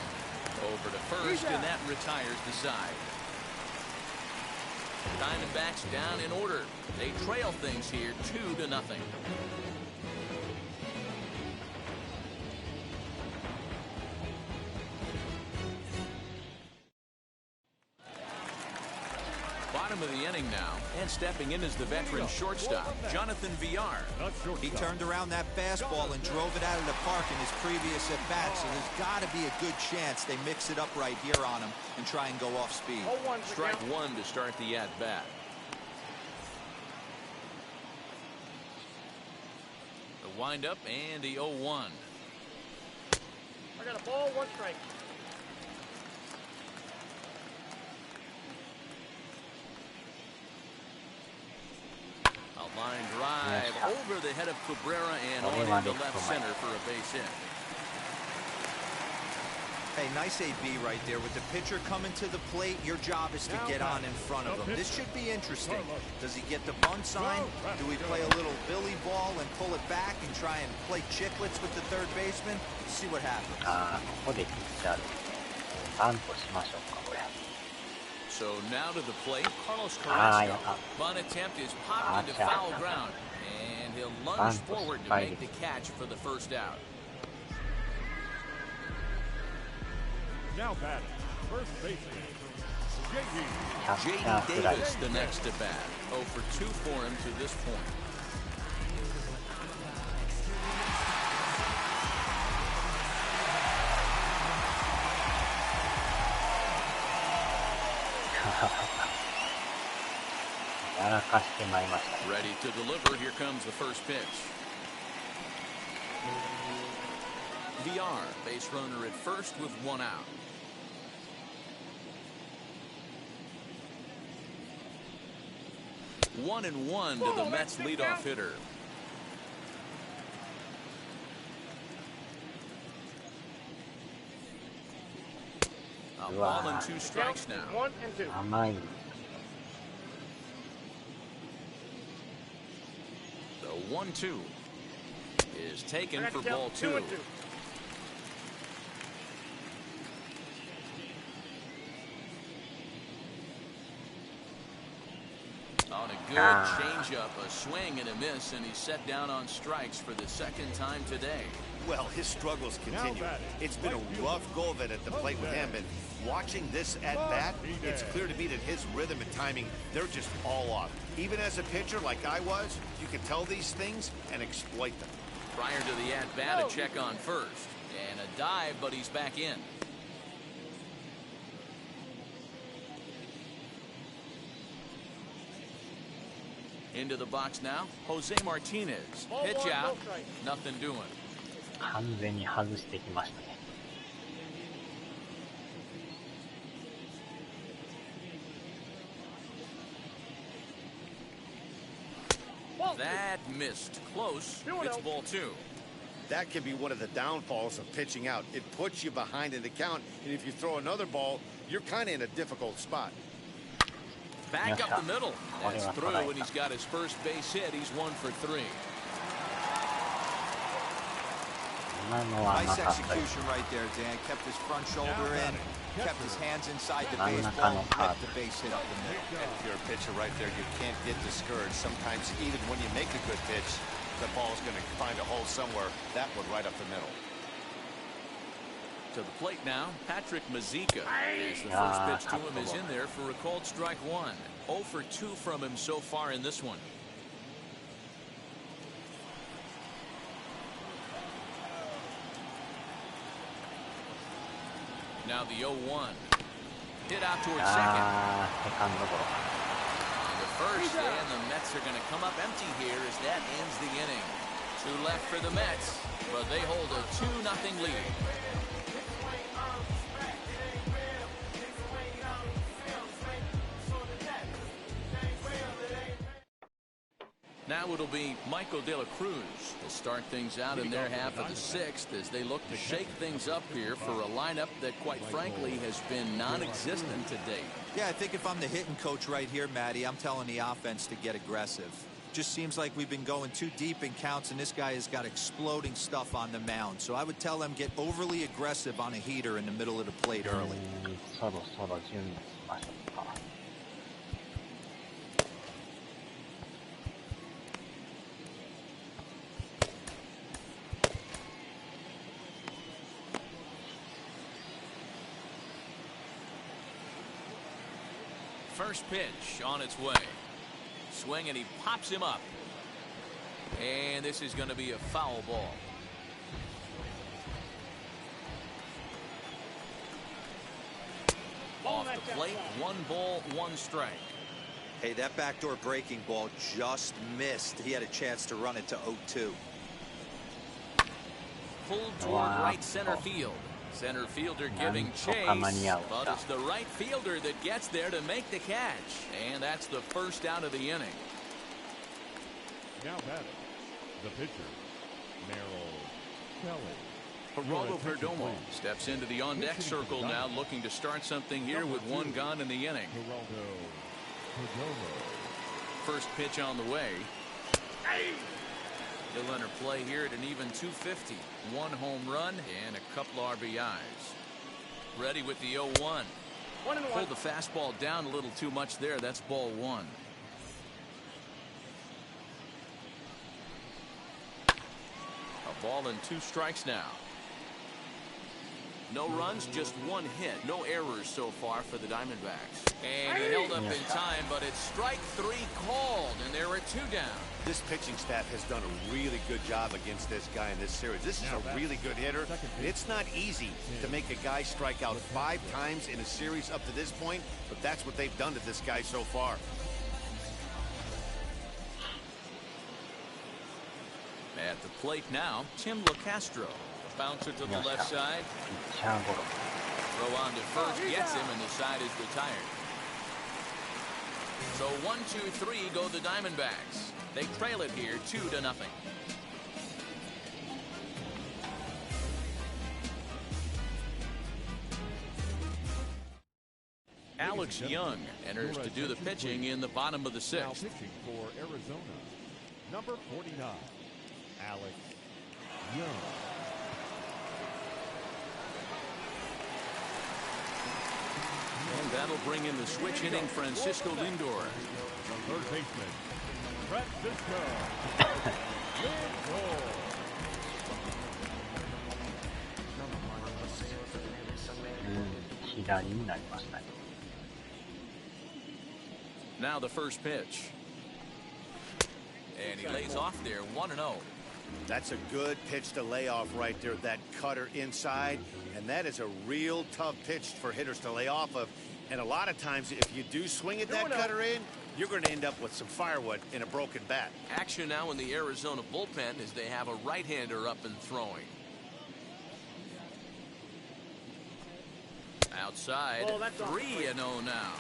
Over to first, and that retires the side. Diamondbacks down in order. They trail things here 2-0. Bottom of the inning now, and stepping in is the veteran shortstop, Jonathan Villar. He turned around that fastball and drove it out of the park in his previous at-bat, so there's got to be a good chance they mix it up right here on him and try and go off speed. Strike one to start the at-bat. The wind-up and the 0-1. I got a ball, 1 strike. Line drive over the head of Cabrera and on into left center for a base hit. Hey, nice AB right there. With the pitcher coming to the plate, your job is to get on in front of him. This should be interesting. Does he get the bunt sign? Do we play a little Billy ball and pull it back and try and play chicklets with the third baseman? Let's see what happens. ここでピッチャーですね。バントしましょうか、これ。So now to the plate, Carlos Carrasco. Bunt attempt is popped into foul ground, and he'll lunge forward to make the catch for the first out. Now batting, first baseman, J.D. Davis, the next at bat. 0 for 2 for him to this point. Ready to deliver. Here comes the first pitch. VR, base runner at first with 1 out. One and one to the Mets leadoff hitter. A ball and 2 strikes now. 1 and 2. 甘い。The 1-2 is taken for ball 2. 2 and 2. On a good changeup, a swing and a miss, and he's set down on strikes for the 2nd time today. Well, his struggles continue. It's been a rough go of it at the plate with him, and watching this at-bat, it's clear to me that his rhythm and timing, they're just all off. Even as a pitcher like I was, you can tell these things and exploit them. Prior to the at-bat, a check on first, and a dive, but he's back in. Into the box now, Jose Martinez. Pitch out, nothing doing. 完全に外してきましたね。That missed. Close. It's ball 2. That can be one of the downfalls of pitching out. It puts you behind in the count, and if you throw another ball, you're kind of in a difficult spot. Back up the middle. That's through, and he's got his first base hit. He's 1 for 3. Nice execution right there, Dan. Kept his front shoulder in, kept his hands inside the baseball, and kept the base hit up the middle. If you're a pitcher right there, you can't get discouraged. Sometimes even when you make a good pitch, the ball's going to find a hole somewhere. That one right up the middle. To the plate now, Patrick Mazeika. As the first pitch to him is in there for a called strike 1. 0 for 2 from him so far in this one. Now the 0-1. Hit out towards second. On the first, and the Mets are going to come up empty here as that ends the inning. 2 left for the Mets, but they hold a 2-0 lead. Now it'll be Michael De La Cruz to start things out in their half of the 6th as they look to shake things up here for a lineup that, quite frankly, has been non-existent to date. Yeah, I think if I'm the hitting coach right here, Matty, I'm telling the offense to get aggressive. Just seems like we've been going too deep in counts, and this guy has got exploding stuff on the mound. So I would tell them get overly aggressive on a heater in the middle of the plate early. First pitch on its way. Swing, and he pops him up. And this is going to be a foul ball. Off the plate, 1 ball, 1 strike. Hey, that backdoor breaking ball just missed. He had a chance to run it to 0-2. Pulled toward right center field. Center fielder giving chase, but it's the right fielder that gets there to make the catch. And that's the first out of the inning. Now batting, the pitcher, Merrill Kelly. Geraldo Perdomo steps into the on-deck circle now, looking to start something here with 1 gone in the inning. First pitch on the way. He'll enter play here at an even 250. 1 home run and a couple RBIs. Ready with the 0-1. Pulled the fastball down a little too much there. That's ball 1. A ball and 2 strikes now. No runs, just 1 hit. No errors so far for the Diamondbacks. And he held up in time, but it's strike 3 called, and there are 2 down. This pitching staff has done a really good job against this guy in this series. This is a really good hitter. It's not easy to make a guy strike out 5 times in a series up to this point, but that's what they've done to this guy so far. At the plate now, Tim LaCastro. Bouncer to the left side. Throw on to first, gets him, and the side is retired. So 1, 2, 3 go the Diamondbacks. They trail it here 2-0. Alex Young enters to do the pitching in the bottom of the 6th. Now pitching for Arizona, number 49, Alex Young. And that'll bring in the switch hitting Francisco Lindor. The third baseman, Francisco Lindor. Now the first pitch. And he lays off there 1-0. That's a good pitch to lay off right there, that cutter inside. And that is a real tough pitch for hitters to lay off of. And a lot of times, if you do swing at that cutter in, you're going to end up with some firewood in a broken bat. Action now in the Arizona bullpen as they have a right-hander up and throwing. Outside, 3-0 now.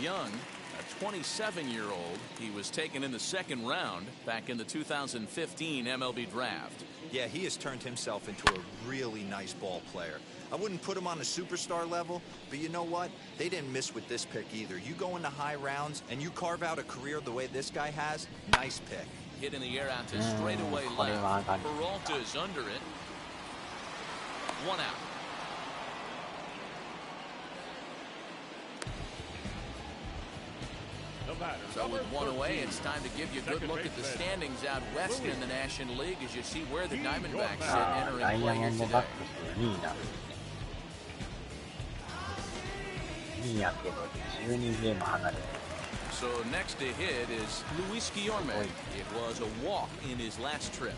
Young, a 27-year-old, he was taken in the second round back in the 2015 MLB draft. Yeah, he has turned himself into a really nice ball player. I wouldn't put him on a superstar level, but you know what? They didn't miss with this pick either. You go into high rounds and you carve out a career the way this guy has, nice pick. Hit in the air out to straightaway left. Peralta's under it. 1 out. So with 1 away, it's time to give you a good look at the standings out west in the National League as you see where the Diamondbacks sit entering play here today. So next to hit is Luis Guillorme. It was a walk in his last trip.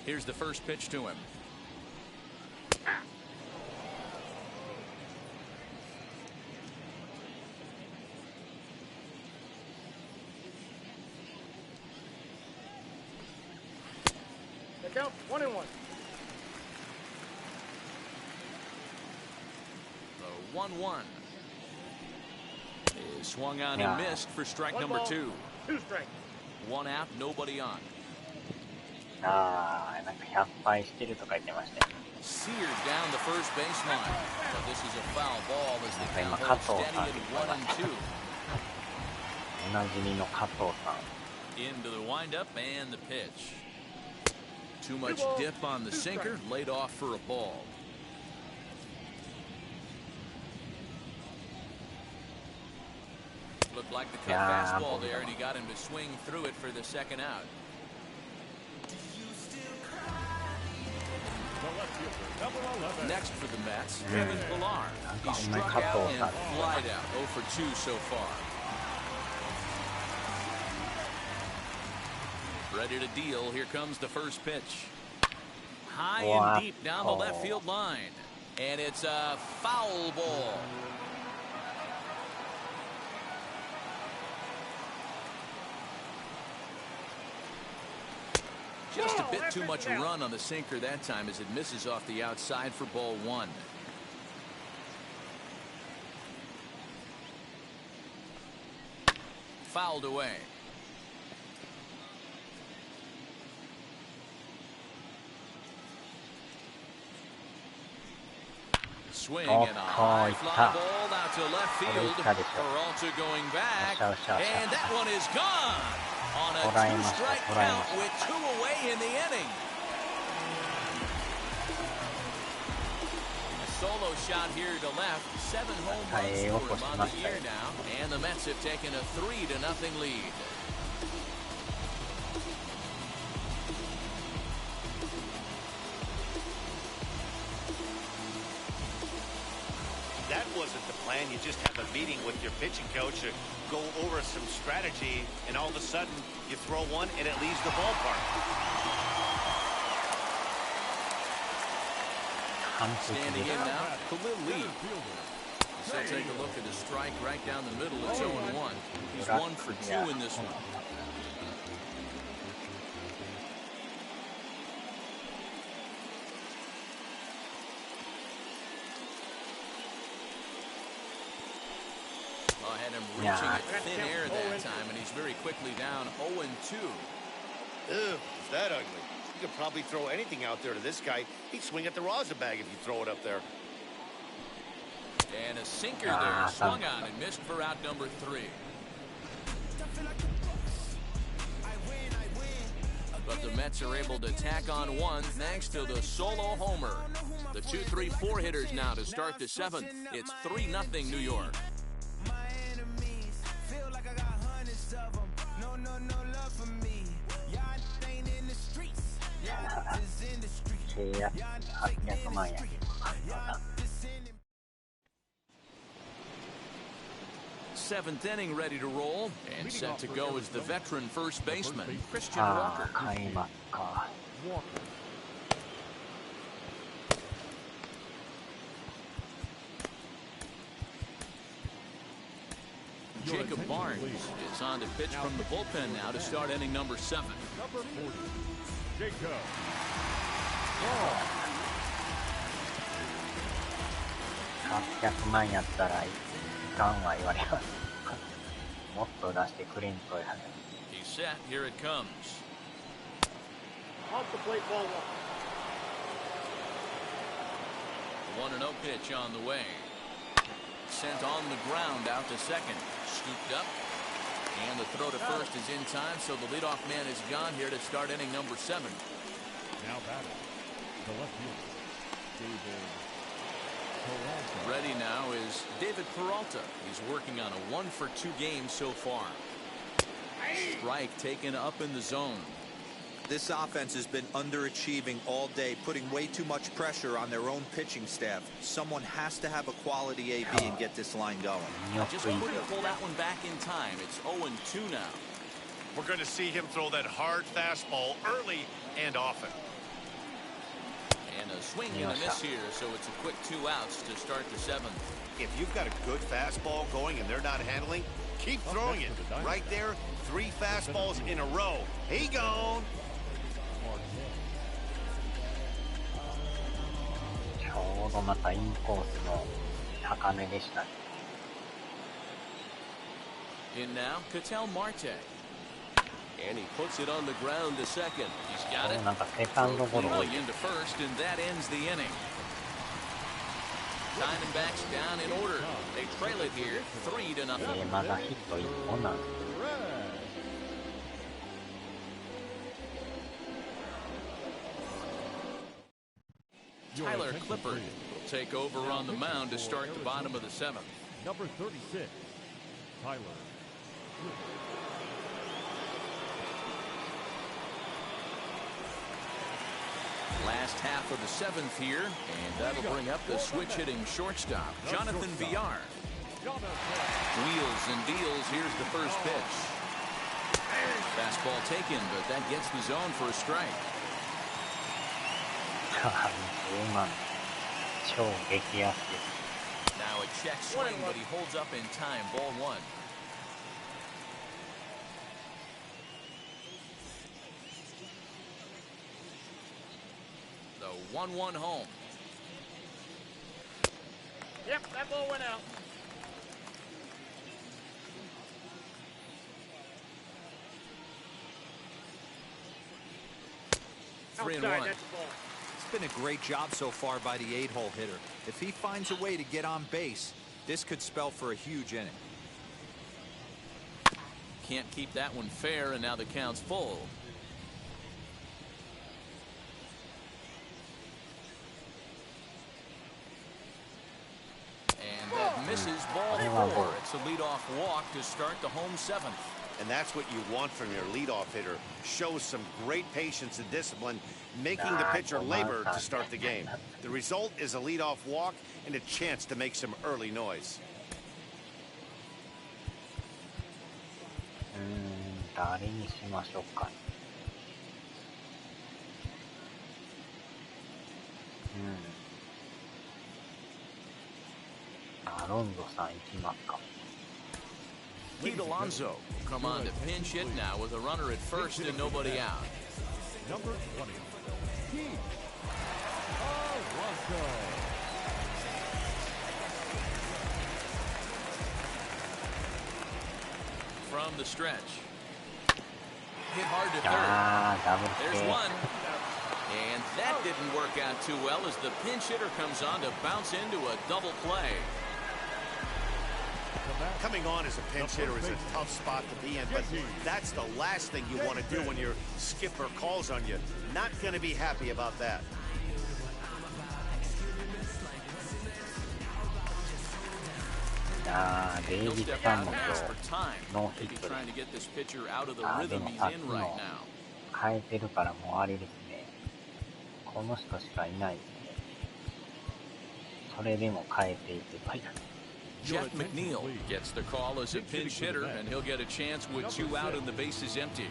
Here's the first pitch to him. Count 1-1. The 1-1 is swung on and missed for strike number 2. 2 strikes. 1 out, nobody on. Seared down the first baseline, but this is a foul ball as the count holds steady at 1-2. Into the windup and the pitch. Too much dip on the sinker, laid off for a ball. Looked like the cut fastball there, and he got him to swing through it for the second out. Next for the Mets, Kevin Pillar. He struck out and flied out, 0 for 2 so far. Ready to deal. Here comes the first pitch. High and deep down the left field line. And it's a foul ball. Just a bit too much run on the sinker that time as it misses off the outside for ball 1. Fouled away. Swing and a high fly ball out to left field. Peralta going back, and that one is gone on a 2-strike count with 2 away in the inning. A solo shot here to left. 7 home runs for him on the year now, and the Mets have taken a 3-0 lead. That wasn't the plan. You just have a meeting with your pitching coach to go over some strategy, and all of a sudden you throw one and it leaves the ballpark. Standing in now, Khalil Lee. So take a look at the strike right down the middle. It's 0-1. He's 1 for 2 in this one. Had him reaching at thin air that time, and he's very quickly down 0-2. Ugh, is that ugly? You could probably throw anything out there to this guy. He'd swing at the rosin bag if you throw it up there. And a sinker there, swung on and missed for out number 3. But the Mets are able to tack on 1 thanks to the solo homer. The 2-3-4 hitters now to start the 7th. It's 3-0 New York. Seventh inning ready to roll, and set to go is the veteran first baseman, Christian Walker. Jacob Barnes is on to pitch from the bullpen now to start inning number 7. Number 40, Jacob. 800万やったらいかんわ言われます。もっと出してくれんとやね。He's set. Here it comes. Off the plate, ball 1. 1-0 pitch on the way. Sent on the ground out to second. Scooped up. And the throw to first is in time, so the leadoff man is gone here to start inning number 7. Now batting, the left fielder, David Peralta. Ready now is David Peralta. He's working on a 1-for-2 game so far. Strike taken up in the zone. This offense has been underachieving all day, putting way too much pressure on their own pitching staff. Someone has to have a quality AB and get this line going. Just couldn't pull that one back in time. It's 0-2 now. We're going to see him throw that hard fastball early and often. And a swing and a miss here, so it's a quick 2 outs to start the 7th. If you've got a good fastball going and they're not handling, keep throwing it. Right there, 3 fastballs in a row. He gone. ちょうどまたインコースの高めでしたね。In now, Ketel Marte. And he puts it on the ground to second. He's got it. なんかセカンドゴロ多い。 Into first, and that ends the inning. Diamondbacks down in order. They trail it here, 3-0. まだヒット1本なんです。Tyler Clippard will take over on the mound to start the bottom of the 7th. Number 36, Tyler. Last half of the 7th here, and that'll bring up the switch-hitting shortstop, Jonathan Villar. Wheels and deals. Here's the first pitch. Fastball taken, but that gets the zone for a strike. 超激安です。 Now a check swing, but he holds up in time. Ball 1. The 1-1 home. Yep, that ball went out. Outside, 3-1. that's the ball. It's been a great job so far by the 8-hole hitter. If he finds a way to get on base, this could spell for a huge inning. Can't keep that one fair, and now the count's full. And that misses ball 4. It's a leadoff walk to start the home 7th. And that's what you want from your leadoff hitter. Shows some great patience and discipline, making the pitcher labor to start the game. The result is a leadoff walk and a chance to make some early noise. 誰にしましょうか。アロンソさん行きますか。Pete Alonso will come on to pinch hit now with a runner at first and nobody out. Number 20, Pete Alonso. From the stretch. Hit hard to third. There's one. And that didn't work out too well as the pinch hitter comes on to bounce into a double play. Coming on as a pinch hitter is a tough spot to be in, but that's the last thing you want to do when your skipper calls on you. Not going to be happy about that. He'll step out and ask for time. Maybe trying to get this pitcher out of the rhythm he's in right now. 変えてるからもうあれですね。この人しかいないですね。それでも変えていけばいい。Jeff McNeil gets the call as a pinch hitter, and he'll get a chance with 2 out and the bases empty.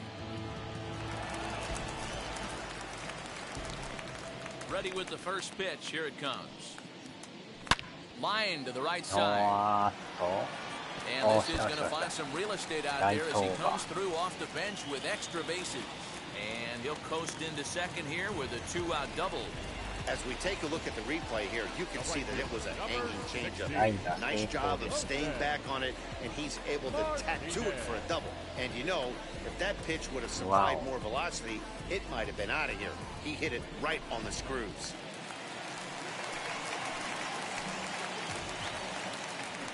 Ready with the first pitch. Here it comes. Line to the right side. And this is going to find some real estate out there as he comes through off the bench with extra bases. And he'll coast into second here with a 2-out double. As we take a look at the replay here, you can see that it was a hanging changeup. Nice job of staying back on it, and he's able to tattoo it for a double. And you know, if that pitch would have supplied more velocity, it might have been out of here. He hit it right on the screws.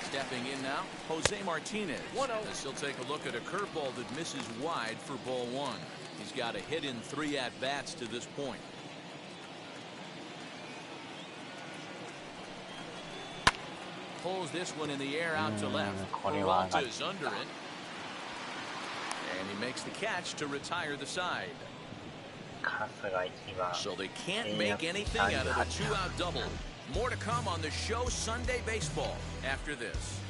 Stepping in now, Jose Martinez. As he'll take a look at a curveball that misses wide for ball one. He's got a hit in 3 at-bats to this point. Pulls this one in the air out to left. Peralta's under it. And he makes the catch to retire the side. So they can't make anything out of the 2-out double. More to come on the show Sunday Baseball after this.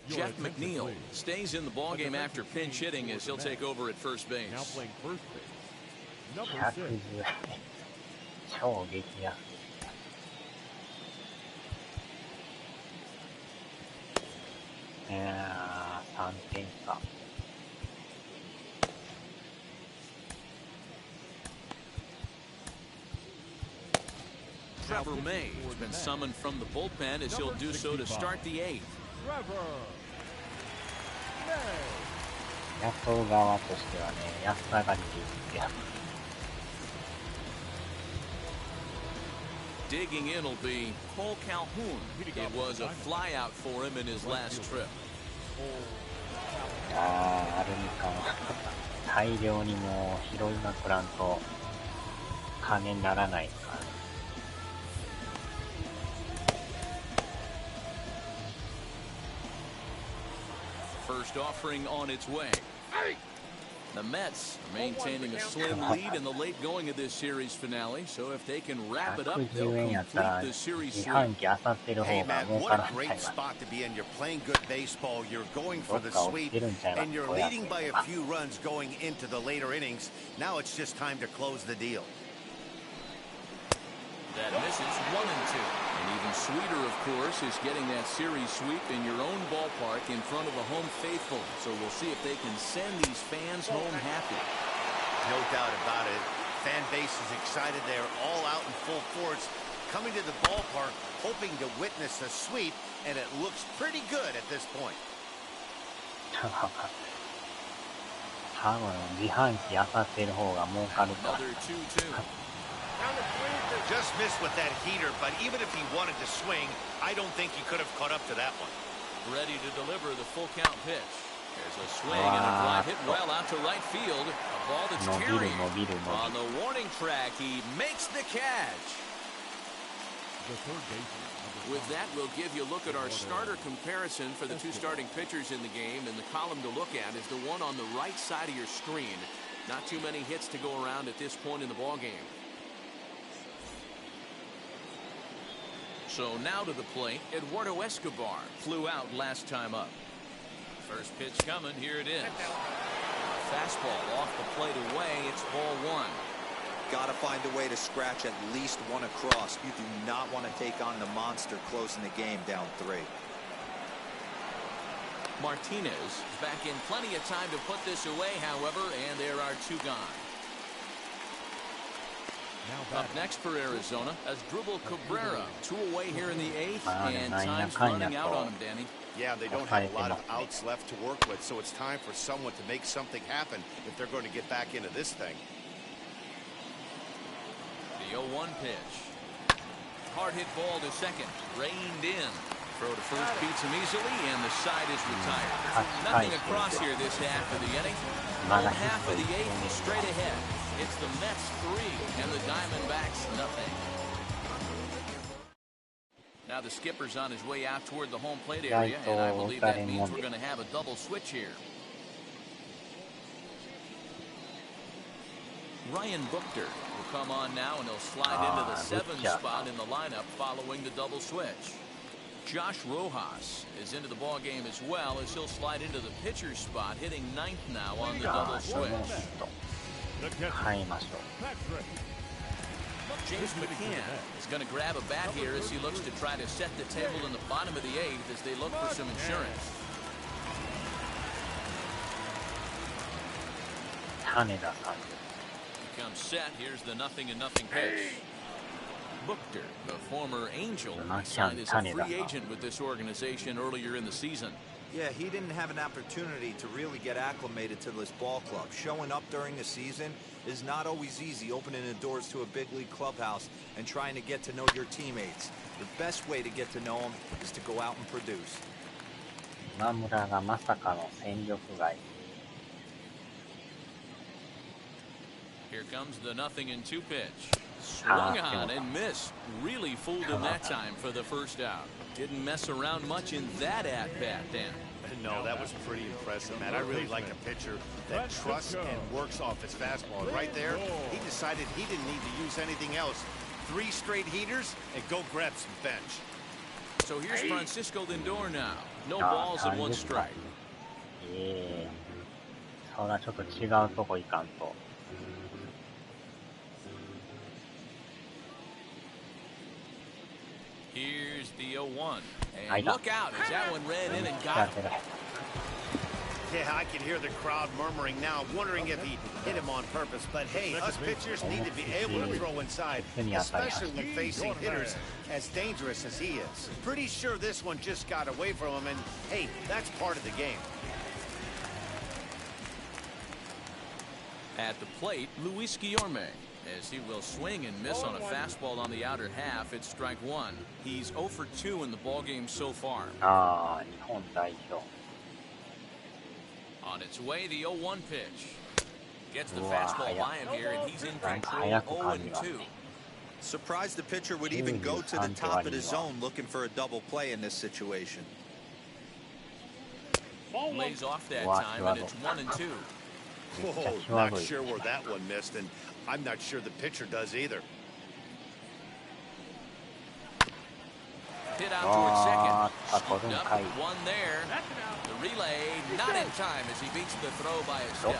Jeff McNeil stays in the ballgame after pinch hitting as he'll take over at first base. Now playing first base. Number 6. 超激安。3点差。Trevor May has been summoned from the bullpen as he'll do so to start the 8th. 野党側としてはね、安上がりでいいや。Digging in will be Cole Calhoun. It was a flyout for him in his last trip. アルミ缶大量にもう拾いまくらんと金にならないから。First offering on its way. The Mets are maintaining a slim lead in the late going of this series finale, so if they can wrap it up, they'll complete the series sweep. Hey man, what a great spot to be in. You're playing good baseball, you're going for the sweep, and you're leading by a few runs going into the later innings. Now it's just time to close the deal. That misses 1-2. And even sweeter, of course, is getting that series sweep in your own ballpark in front of the home faithful. So we'll see if they can send these fans home happy. No doubt about it. Fan base is excited. They're all out in full force, coming to the ballpark, hoping to witness a sweep, and it looks pretty good at this point. 多分自販機漁ってる方が儲かると。 Another 2-2. Just missed with that heater, but even if he wanted to swing, I don't think he could have caught up to that one. Ready to deliver the full count pitch. There's a swing and a fly hit well out to right field. A ball that's carrying. On the warning track, he makes the catch. The third baseman. With that, we'll give you a look at our starter comparison for the 2 starting pitchers in the game. And the column to look at is the one on the right side of your screen. Not too many hits to go around at this point in the ballgame. So now to the plate, Eduardo Escobar flew out last time up. First pitch coming, here it is. Fastball off the plate away, it's ball 1. Got to find a way to scratch at least one across. You do not want to take on the monster close in the game down 3. Martinez is back in plenty of time to put this away, however, and there are 2 gone. Up next for Arizona as Dribble Cabrera, 2 away here in the 8th, and time's running out on him, Danny. Yeah, they don't have a lot of outs left to work with, so it's time for someone to make something happen if they're going to get back into this thing. The 0-1 pitch. Hard hit ball to second, reined in. Throw to first beats him easily, and the side is retired. Nothing across here this half of the inning. Home half of the 8th straight ahead. It's the Mets 3 and the Diamondbacks nothing. Now the skipper's on his way out toward the home plate area, and I believe that means we're going to have a double switch here. Ryan Buchter will come on now, and he'll slide into the 7th spot in the lineup following the double switch. Josh Rojas is into the ball game as well, as he'll slide into the pitcher's spot, hitting 9th now on the double switch. James McCann is going to grab a bat here as he looks to try to set the table in the bottom of the eighth as they look for some insurance. Becomes set. Here's the 0-0 pitch. Buchter, the former Angel, signed as a free agent with this organization earlier in the season. Yeah, he didn't have an opportunity to really get acclimated to this ball club. Showing up during the season is not always easy, opening the doors to a big league clubhouse and trying to get to know your teammates. The best way to get to know them is to go out and produce. Here comes the 0-2 pitch. Swung on and missed. Really fooled him that time for the first out. Didn't mess around much in that at-bat, Dan. No, that was pretty impressive, man. I really like a pitcher that trusts and works off his fastball. And right there, he decided he didn't need to use anything else. 3 straight heaters and go grab some bench. So here's Francisco Lindor now. No balls and 1 strike. それはちょっと違うとこ行かんと。Here's the 0-1. And look out, as that one ran in and got it. Yeah, I can hear the crowd murmuring now, wondering if he hit him on purpose. But hey, us pitchers need to be able to throw inside, especially when facing hitters as dangerous as he is. Pretty sure this one just got away from him, and hey, that's part of the game. At the plate, Luis Guillorme. As he will swing and miss on a fastball on the outer half, it's strike 1. He's 0 for 2 in the ballgame so far. On its way, the 0-1 pitch. Gets the fastball by him here, and he's in control 0-2. Surprised the pitcher would even go to the top of the zone looking for a double play in this situation. Lays off that time, and it's 1-2. Whoa, not sure where that one missed, and I'm not sure the pitcher does either. Hit out towards second. Scooped up, 1 there. The relay not in time as he beats the throw by a step.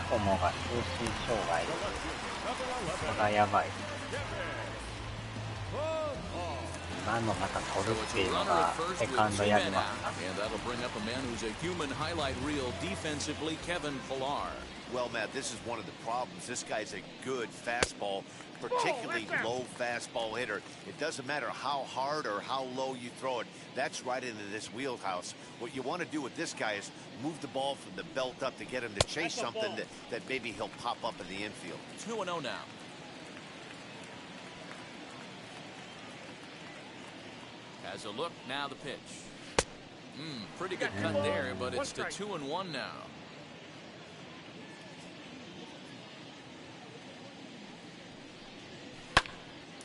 今のまた取るっていうのがセカンドやります。 And that'll bring up a man who's a human highlight reel defensively, Kevin Pillar. Well, Matt, this is one of the problems. This guy's a good fastball, particularly low fastball hitter. It doesn't matter how hard or how low you throw it. That's right into this wheelhouse. What you want to do with this guy is move the ball from the belt up to get him to chase something that maybe he'll pop up in the infield. 2-0 now. Has a look, now the pitch. Pretty good cut there, but it's to 2-1 now.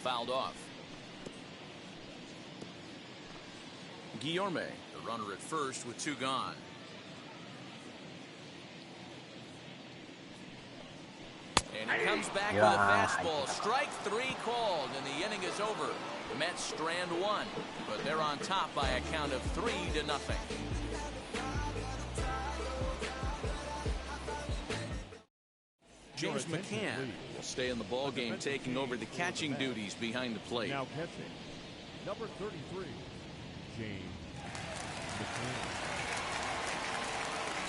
Fouled off. Guillorme, the runner at first with 2 gone. And he comes back with a fastball. Strike 3 called, and the inning is over. The Mets strand 1, but they're on top by a count of 3-0. James McCann will stay in the ballgame, taking over the catching duties behind the plate. Now catching, number 33, James McCann.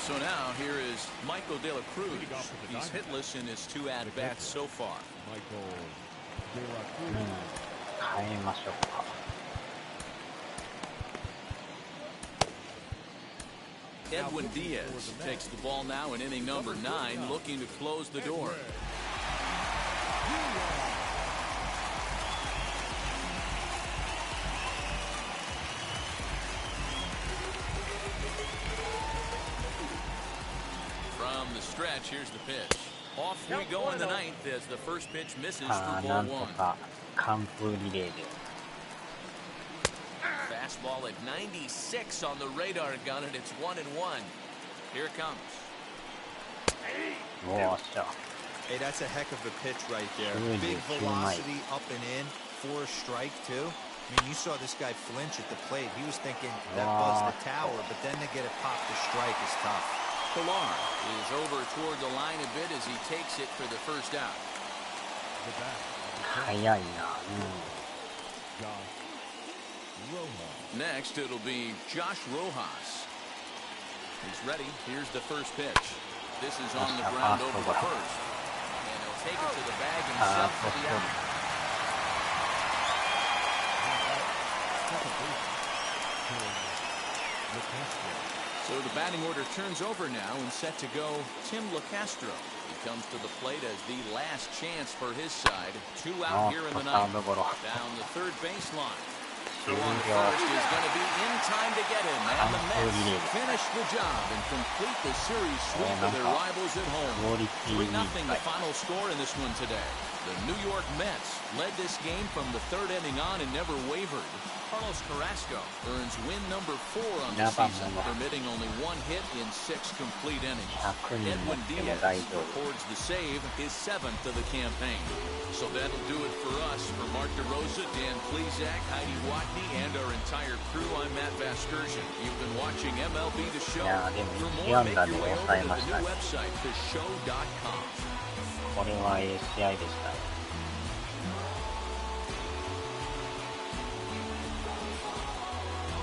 So now here is Michael De La Cruz. He's hitless in his 2 at-bats so far. Michael De La Cruz. 変えましょうか。 Edwin Diaz takes the ball now in inning number 9, looking to close the door. From the stretch, here's the pitch. Off we go in the 9th as the first pitch misses for ball 1. 完封リレーで。 Fastball at 96 on the radar gun, and it's 1-1. Here it comes. Hey, that's a heck of a pitch right there. Big velocity up and in, 4 strike too. I mean, you saw this guy flinch at the plate. He was thinking that buzzed the tower, but then to get it popped to strike is tough. Pillar is over toward the line a bit as he takes it for the first out. 早いな。Next, it'll be Josh Rojas. He's ready. Here's the first pitch. This is on the ground over the first. And he'll take it to the bag himself for the out. So the batting order turns over now and set to go Tim LeCastro. He comes to the plate as the last chance for his side. 2 out here in the ninth. Down the third baseline. Throw on the first is going to be in time to get him. And the Mets finish the job and complete the series sweep of their rivals at home. 3-0 the final score in this one today. The New York Mets led this game from the third inning on and never wavered. Carlos Carrasco earns win number 4 on the season, permitting only 1 hit in 6 complete innings. Edwin Diaz records the save, his 7th of the campaign. So that'll do it for us. For Mark DeRosa, Dan Plesac, Heidi Watney, and our entire crew, I'm Matt Vasgersian. You've been watching MLB The Show. For more, make your way over to the new website, theshow.com. これはええ試合でした。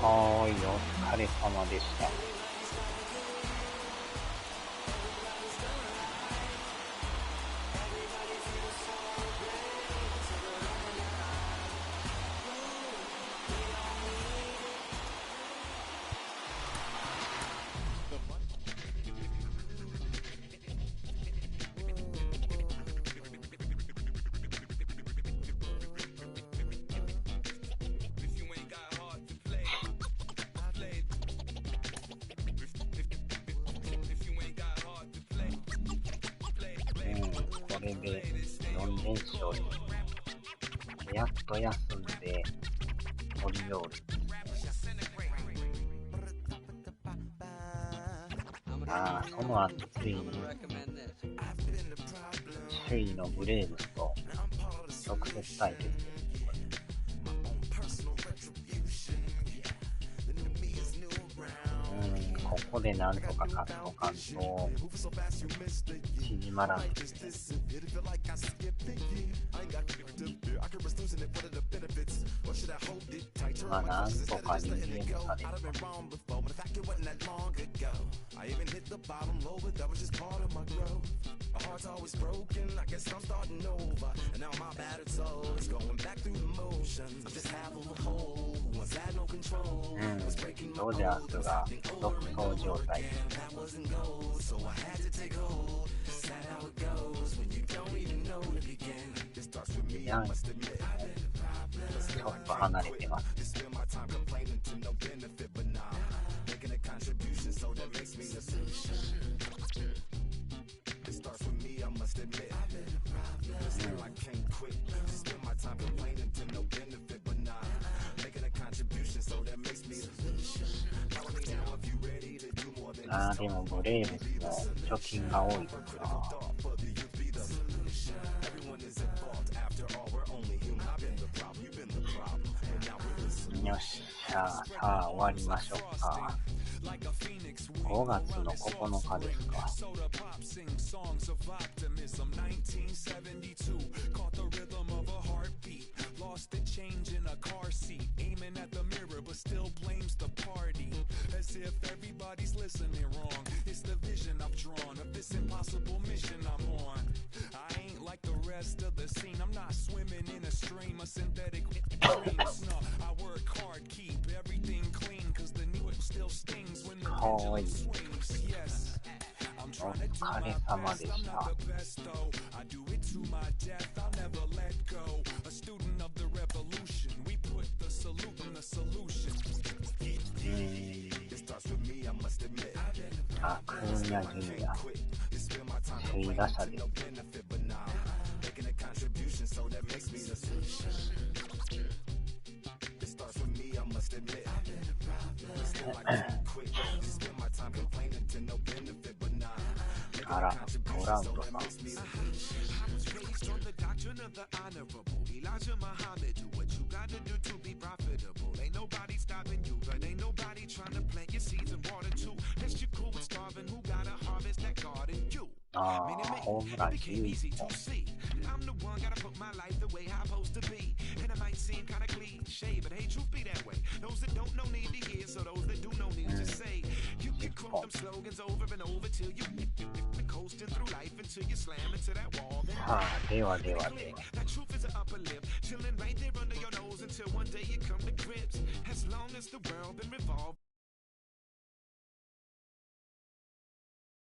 はーい、お疲れ様でした。これで4連勝で、やっと休んでオリオール。その後ついに首位のブレーブスと直接対決。ここでなんとか勝っとかんと縮まらん。まあなんとか2ゲーム差で。ロジャースが独走状態。ヤンキーちょっと離れてます。でもブレーブスの貯金が多いですな。よっしゃ、さあ終わりましょうか。5月の9日ですか。Lost the change in a car seat, aiming at the mirror, but still blames the party. As if everybody's listening wrong. It's the vision I've drawn of this impossible mission I'm on. I ain't like the rest of the scene. I'm not swimming in a stream of synthetic dreams. No, I work hard, keep everything clean, cause the new still stings when the pendulum swings. Yes. I'm trying to do my best. I'm not the best though. I do it to my death. I'll never let go. A student of the revolution. We put the salute in the solution. It starts with me, I must admit. クーニャジュニア首位打者です。Making a contribution, so that makes me the solution. It starts with me, I must admit. Still I can't quit. Spend my time complaining to no benefit, but nah. あら、トラウトさん。ホームラン11本。I'm the one, gotta put my life the way I'm supposed to be. And it might seem kinda cliche, but hey, truth be that way. Those that don't know need to hear, so those that do know need to say. You can quote them slogans over and over till you coasting through life until you slam into that wall. さあ、ではでは。 That truth is an upper lip, chilling right there under your nose until one day you come to grips. As long as the world been revolved.